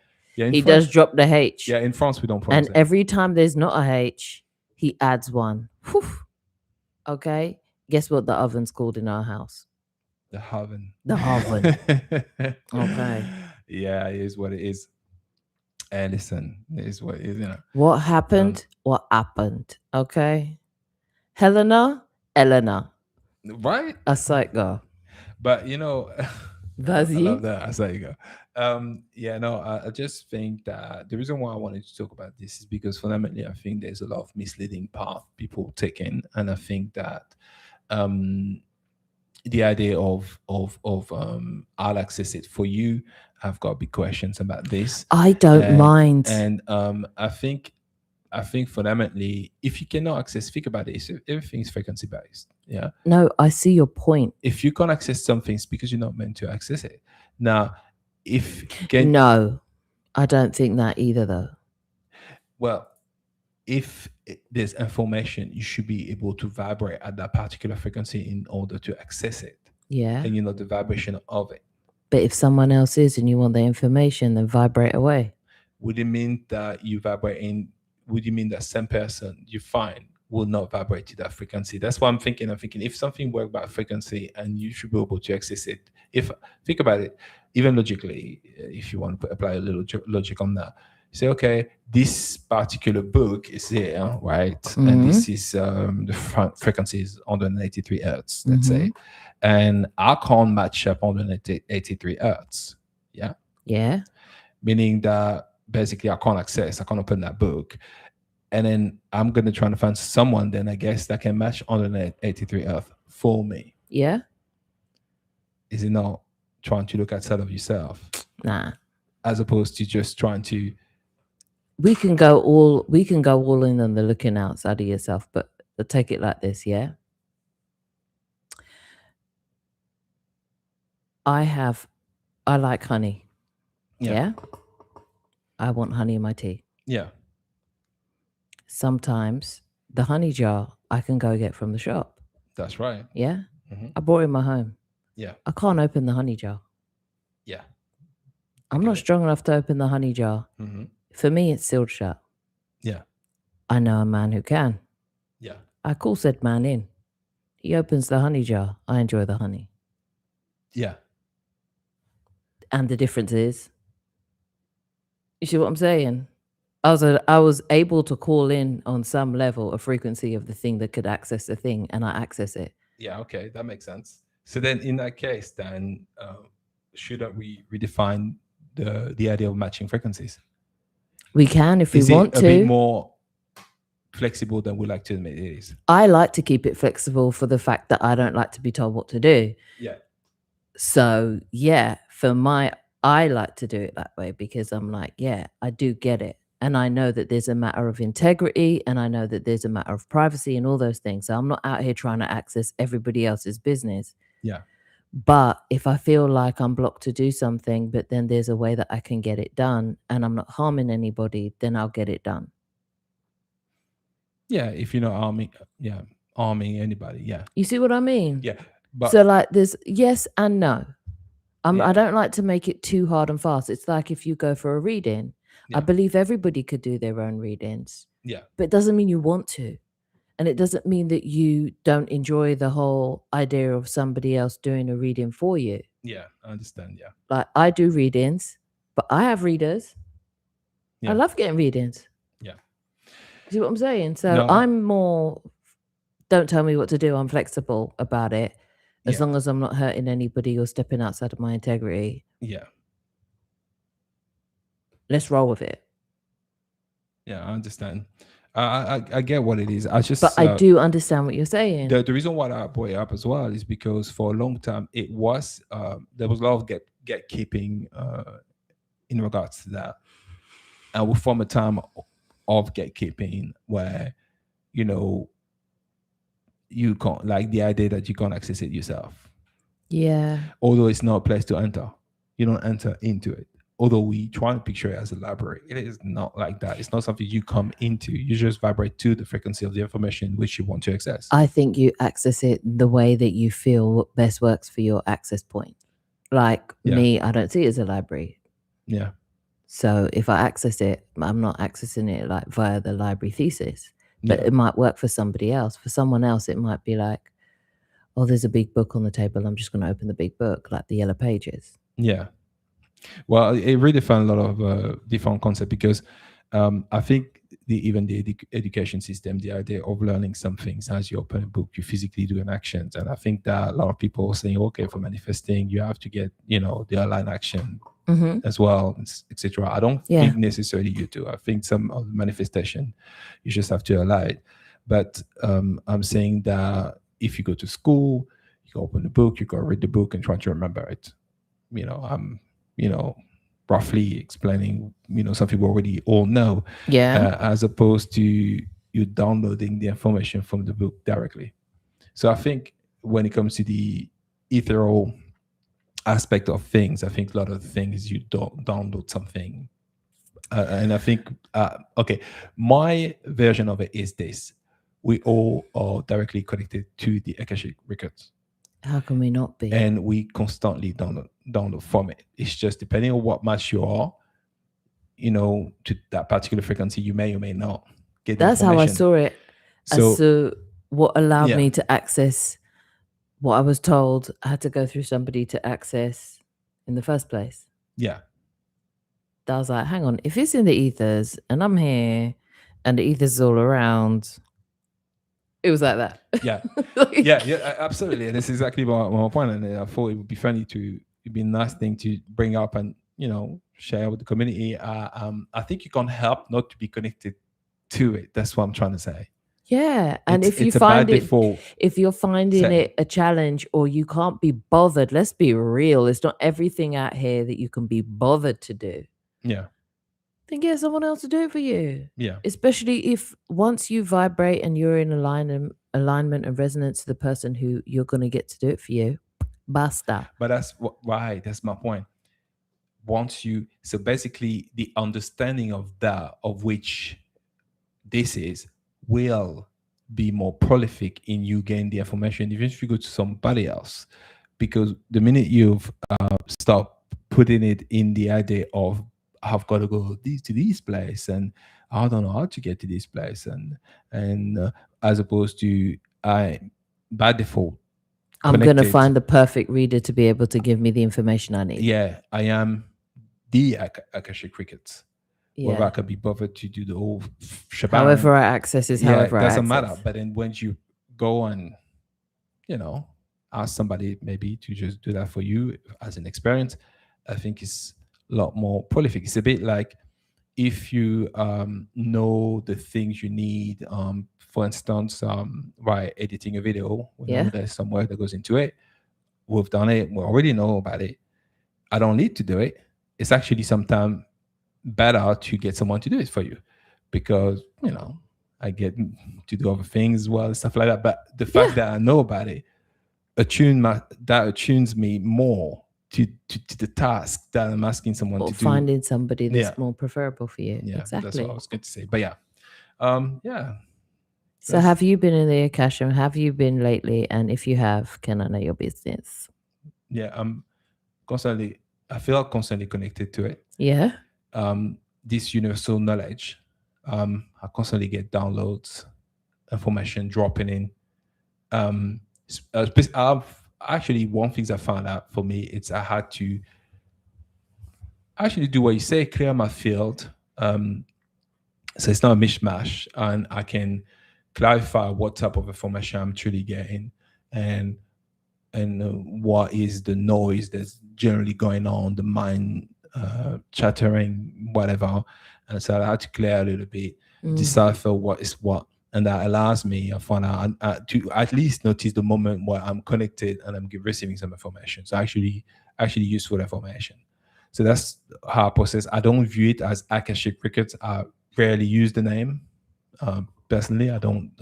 does drop the H. Yeah, in France we don't pronounce it. And every time there's not a H, he adds one. Whew. Okay. Guess what the oven's called in our house? The oven. The oven. Okay. Yeah, it is what it is. And listen, it is what it is, What happened? What happened? Okay. Helena, Elena. Right? A sight girl. But I love that. I saw you go. I just think that the reason why I wanted to talk about this is because fundamentally I think there's a lot of misleading path people taking, and I think that the idea of I'll access it for you. I've got big questions about this. I don't mind. And I think fundamentally, if you cannot access, think about it. Everything is frequency based. Yeah. No, I see your point. If you can't access something, it's because you're not meant to access it. Now, no, I don't think that either, though. Well, if there's information, you should be able to vibrate at that particular frequency in order to access it. Yeah. And the vibration of it. But if someone else is and you want the information, then vibrate away. Would it mean that you vibrate in? Would you mean that same person you find will not vibrate to that frequency? That's what I'm thinking. I'm thinking if something works by frequency and you should be able to access it. Think about it, even logically, if you want to apply a little logic on that, you say, okay, this particular book is here, right? Mm-hmm. And this is the frequency is 183 hertz, let's say. And I can't match up 183 hertz. Yeah. Yeah. Meaning that basically I can't open that book. And then I'm going to try to find someone then I guess that can match 183 hertz for me. Yeah. Is it not trying to look outside of yourself? Nah. As opposed to just trying to. We can go all in on the looking outside of yourself, but take it like this, yeah? I like honey. Yeah. I want honey in my tea. Yeah. Sometimes the honey jar I can go get from the shop. That's right. Yeah. I brought it in my home. Yeah. I can't open the honey jar. Yeah. I'm not strong enough to open the honey jar. For me, it's sealed shut. Yeah. I know a man who can. Yeah. I call said man in. He opens the honey jar. I enjoy the honey. Yeah. And the difference is, you see what I'm saying? I was able to call in on some level a frequency of the thing that could access the thing, and I access it. Yeah, okay, that makes sense. So then, in that case, then shouldn't we redefine the idea of matching frequencies? We can if we want to. Is it a bit more flexible than we like to admit it is? I like to keep it flexible for the fact that I don't like to be told what to do. Yeah. So yeah, I like to do it that way because I'm like, yeah, I do get it. And I know that there's a matter of integrity and I know that there's a matter of privacy and all those things. So I'm not out here trying to access everybody else's business. Yeah. But if I feel like I'm blocked to do something, but then there's a way that I can get it done and I'm not harming anybody, then I'll get it done. Yeah. If you're not arming anybody. Yeah. You see what I mean? Yeah. But so like there's yes and no. I don't like to make it too hard and fast. It's like if you go for a reading, I Yeah. believe everybody could do their own readings, Yeah. but it doesn't mean you want to. And it doesn't mean that you don't enjoy the whole idea of somebody else doing a reading for you. Yeah. I understand. Yeah. Like I do readings, but I have readers. I Yeah. love getting readings. Yeah. See what I'm saying? So No. I'm more, don't tell me what to do. I'm flexible about it. As Yeah. long as I'm not hurting anybody or stepping outside of my integrity, Yeah. let's roll with it. Yeah. I understand. I get what it is. I just But I do understand what you're saying. the reason why I brought it up as well is because for a long time it was there was a lot of gatekeeping in regards to that, and we from a time of gatekeeping where you know you can't, like the idea that you can't access it yourself, Yeah. although it's not a place to enter. You don't enter into it. Although we try to picture it as a library, it is not like that. It's not something you come into. You just vibrate to the frequency of the information which you want to access. I think you access it the way that you feel best works for your access point. Like me, I don't see it as a library. Yeah. So if I access it, I'm not accessing it like via the library thesis. But it might work for somebody else. For someone else, it might be like, oh, there's a big book on the table. I'm just going to open the big book, like the yellow pages. Yeah. Well, it really found a lot of different concepts because I think even the education system, the idea of learning some things as you open a book, you physically do an action. And I think that a lot of people are saying, okay, for manifesting, you have to get, the online action as well, etc. I don't think necessarily you do. I think some of the manifestation, you just have to allow it. But I'm saying that if you go to school, you can open the book, you can read the book and try to remember it. I'm roughly explaining, some people already all know, as opposed to you downloading the information from the book directly. So I think when it comes to the ethereal aspect of things, I think a lot of the things you don't download something. And I think, okay, my version of it is this. We all are directly connected to the Akashic records. How can we not be? And we constantly download from it. It's just depending on what match you are, to that particular frequency, you may or may not get. That's how I saw it. So what allowed me to access what I was told I had to go through somebody to access in the first place. Yeah. I was like, hang on, if it's in the ethers and I'm here and the ethers is all around, it was like that. Yeah. yeah, absolutely. And that's exactly my point. And I thought it would be funny it'd be a nice thing to bring up and, share with the community. I think you can't help not to be connected to it. That's what I'm trying to say. Yeah. And if you find it, if you're finding setting. it a challenge or you can't be bothered, let's be real. It's not everything out here that you can be bothered to do. Yeah. Then get someone else to do it for you. Yeah. Especially if once you vibrate and you're in alignment and resonance to the person who you're going to get to do it for you, basta. But that's right. That's my point. So basically the understanding of that, of which this is, will be more prolific in you getting the information, even if you go to somebody else. Because the minute you've start putting it in the idea of, I've got to go to this place and I don't know how to get to this place, and as opposed to by default, I'm going to find the perfect reader to be able to give me the information I need. Yeah, I am the Akashic crickets. Yeah. Whether I can be bothered to do the whole shebang. However I access is however I access. It doesn't matter. But then when you go and, ask somebody maybe to just do that for you as an experience, I think it's a lot more prolific. It's a bit like if you know the things you need, for instance, by editing a video, we know there's some work that goes into it. We've done it. We already know about it. I don't need to do it. It's actually sometimes better to get someone to do it for you because, I get to do other things as well and stuff like that. But the fact that I know about it, attunes me more to the task that I'm asking someone to do. Finding somebody that's more preferable for you. Yeah, exactly. That's what I was going to say. But yeah. So have you been in the Akashic? Have you been lately? And if you have, can I know your business? Yeah, constantly, I feel constantly connected to it. Yeah. This universal knowledge. I constantly get downloads, information dropping in. I've actually, one thing I found out for me, it's I had to actually do what you say, clear my field. So it's not a mishmash, and I can clarify what type of information I'm truly getting, and what is the noise that's generally going on, the mind chattering, whatever. And so I had to clear a little bit, decipher what is what, and that allows me, I find out, to at least notice the moment where I'm connected and I'm receiving some information. So actually useful information. So that's how I process. I don't view it as Akashic records. I rarely use the name. Personally, I don't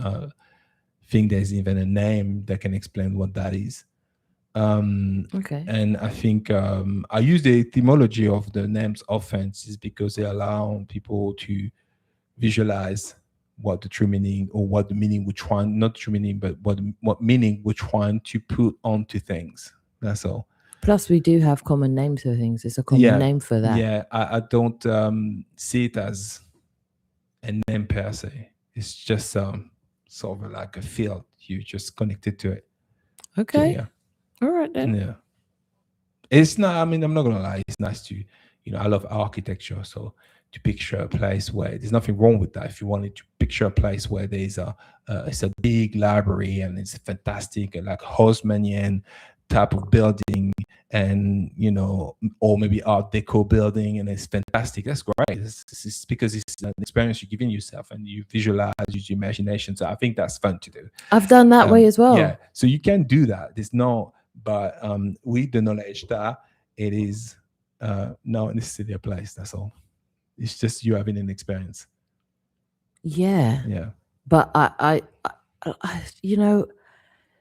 think there's even a name that can explain what that is. Okay. And I think I use the etymology of the names often is because they allow people to visualize what the true meaning, or what the meaning we're trying, not true meaning, but what meaning we're trying to put onto things. That's all. Plus, we do have common names for things. It's a common name for that. Yeah, I don't see it as a name per se. It's just sort of like a field. You just connected to it. Okay. Yeah. All right then. Yeah. It's not, I mean, I'm not gonna lie, it's nice to, I love architecture. So to picture a place where there's nothing wrong with that. If you wanted to picture a place where there's it's a big library and it's fantastic, like Haussmannian type of building, and or maybe Art Deco building, and it's fantastic. That's great. It's because it's an experience you're giving yourself, and you visualize, use your imagination. So I think that's fun to do. I've done that way as well. Yeah. So you can do that. There's no, but with the knowledge that it is not necessarily a place. That's all. It's just you having an experience. Yeah. Yeah. But I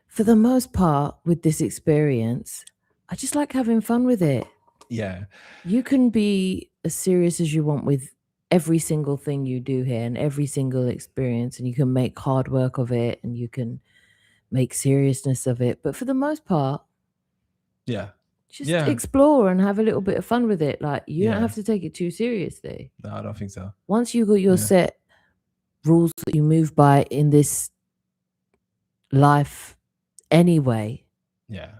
for the most part with this experience, I just like having fun with it. Yeah. You can be as serious as you want with every single thing you do here and every single experience, and you can make hard work of it, and you can make seriousness of it. But for the most part, yeah, just explore and have a little bit of fun with it. Like, you don't Yeah. have to take it too seriously. No, I don't think so. Once you got your set rules that you move by in this life anyway. Yeah.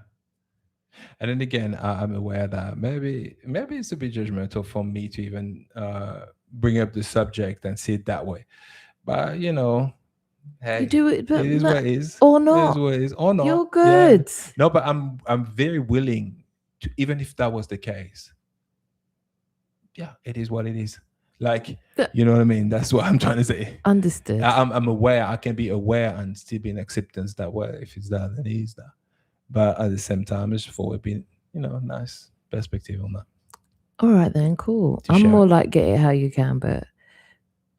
And then again, I'm aware that maybe it's a bit judgmental for me to even bring up the subject and see it that way. But hey, You do it, but it is what it is. Or It not. is what it is. Or not. You're good. Yeah. No, but I'm very willing to, even if that was the case. Yeah, it is what it is. Like, you know what I mean? That's what I'm trying to say. Understood. I'm aware. I can be aware and still be in acceptance that way. If it's that, then it is that. But at the same time, it's for it being, nice perspective on that. All right then, cool. I'm share. more like, get it how you can, but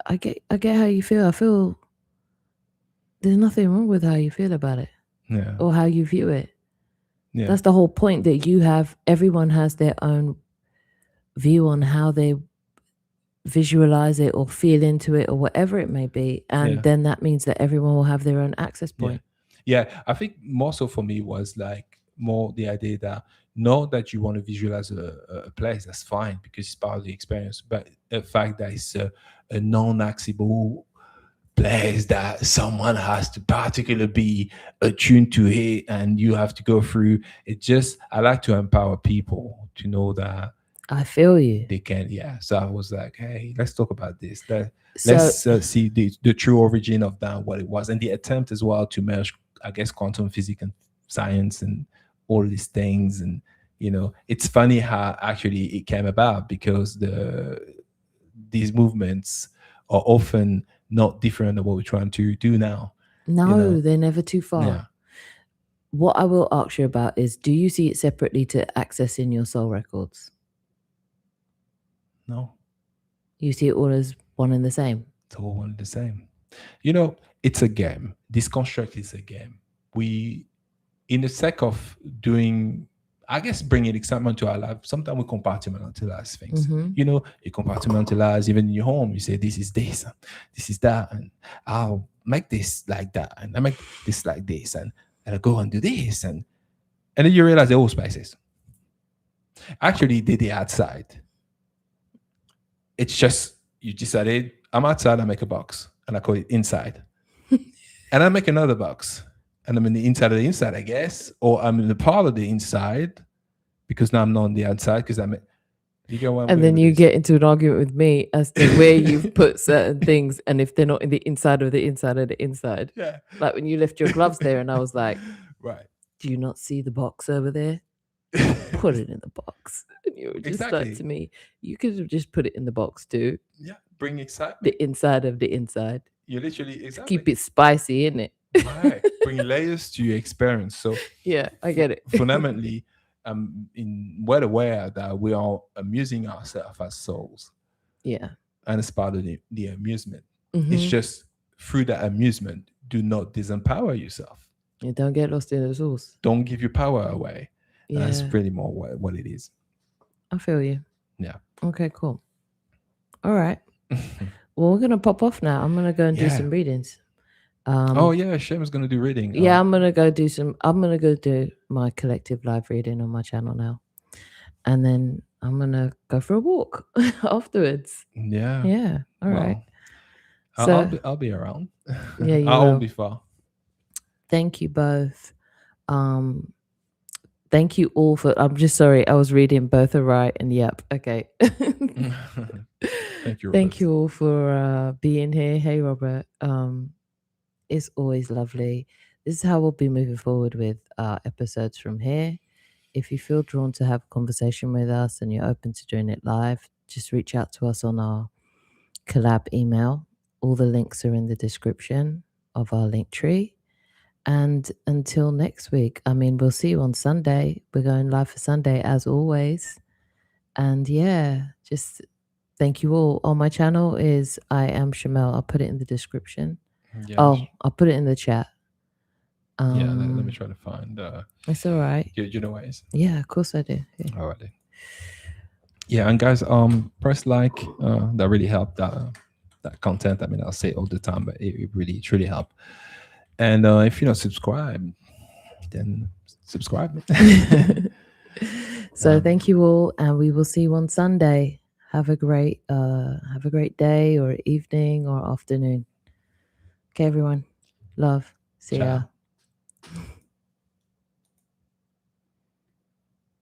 I get how you feel. I feel there's nothing wrong with how you feel about it. Yeah. Or how you view it. Yeah. That's the whole point, that everyone has their own view on how they visualize it or feel into it or whatever it may be. And then that means that everyone will have their own access point. Yeah. I think more so for me was like more the idea that not that you want to visualize a place, that's fine because it's part of the experience, but the fact that it's a non-accessible place that someone has to particularly be attuned to it and you have to go through it. Just, I like to empower people to know that I feel you. They can, So I was like, hey, let's talk about this. Let's see the true origin of that, what it was, and the attempt as well to merge, I guess, quantum physics and science and all these things. And it's funny how actually it came about because these movements are often not different than what we're trying to do now. No, they're never too far. Yeah. What I will ask you about is, do you see it separately to accessing your soul records? No. You see it all as one and the same? It's all one and the same. It's a game. This construct is a game. We, in the sake of doing, I guess, bringing excitement to our life, sometimes we compartmentalize things. Mm-hmm. You compartmentalize even in your home. You say, this is this, this is that, and I'll make this like that, and I make this like this, and I go and do this, and then you realize they're all spaces. Actually, did the outside. It's just you decided I'm outside. I make a box and I call it inside, and I make another box, and I'm in the inside of the inside, I guess, or I'm in the part of the inside because now I'm not on the outside because I'm. You get where I'm And going then with you this? get into an argument with me as to where you've put certain things and if they're not in the inside of the inside of the inside. Yeah. Like when you left your gloves there and I was like, Right. do you not see the box over there? Put it in the box. And you were just like Exactly. to me, you could have just put it in the box too. Yeah. Bring excitement. The inside of the inside. You literally To exactly. keep it spicy, isn't it? Right. Bring layers to your experience. So Yeah, I get it. fundamentally, we're aware that we are amusing ourselves as souls, Yeah. and it's part of the amusement. It's Mhm. just through that amusement, do not disempower yourself. You don't get lost in the sauce. Don't give your power away. And that's Yeah, pretty more what it is. I feel you. Yeah. Okay, cool. All right. Well, we're gonna pop off now. I'm gonna go and do Yeah. some readings. Oh yeah, Shem is gonna do reading. Yeah, I'm gonna go do my collective live reading on my channel now. And then I'm gonna go for a walk afterwards. Yeah. Yeah. All Well, right. I'll be around. Yeah, you I will. won't be far. Thank you both. Thank you all for. I'm just sorry. I was reading both are right and yep. Okay. Thank you. Thank you all for being here. Hey, Robert. It's always lovely. This is how we'll be moving forward with episodes from here. If you feel drawn to have a conversation with us and you're open to doing it live, just reach out to us on our collab email. All the links are in the description of our link tree. And until next week, I mean, we'll see you on Sunday. We're going live for Sunday as always. And yeah, just thank you all. On my channel is I am Shamel. I'll put it in the description. Yeah. Oh, I'll put it in the chat. Yeah. Let me try to find. It's all right. You know ways. Yeah, of course I do. Yeah. All right. Yeah, and guys, press like. That really helped. That content. I mean, I'll say it all the time, but it really truly helped. And if you're not subscribed, then subscribe. So thank you all, and we will see you on Sunday. Have a great day or evening or afternoon. Okay, everyone. Love. See ya.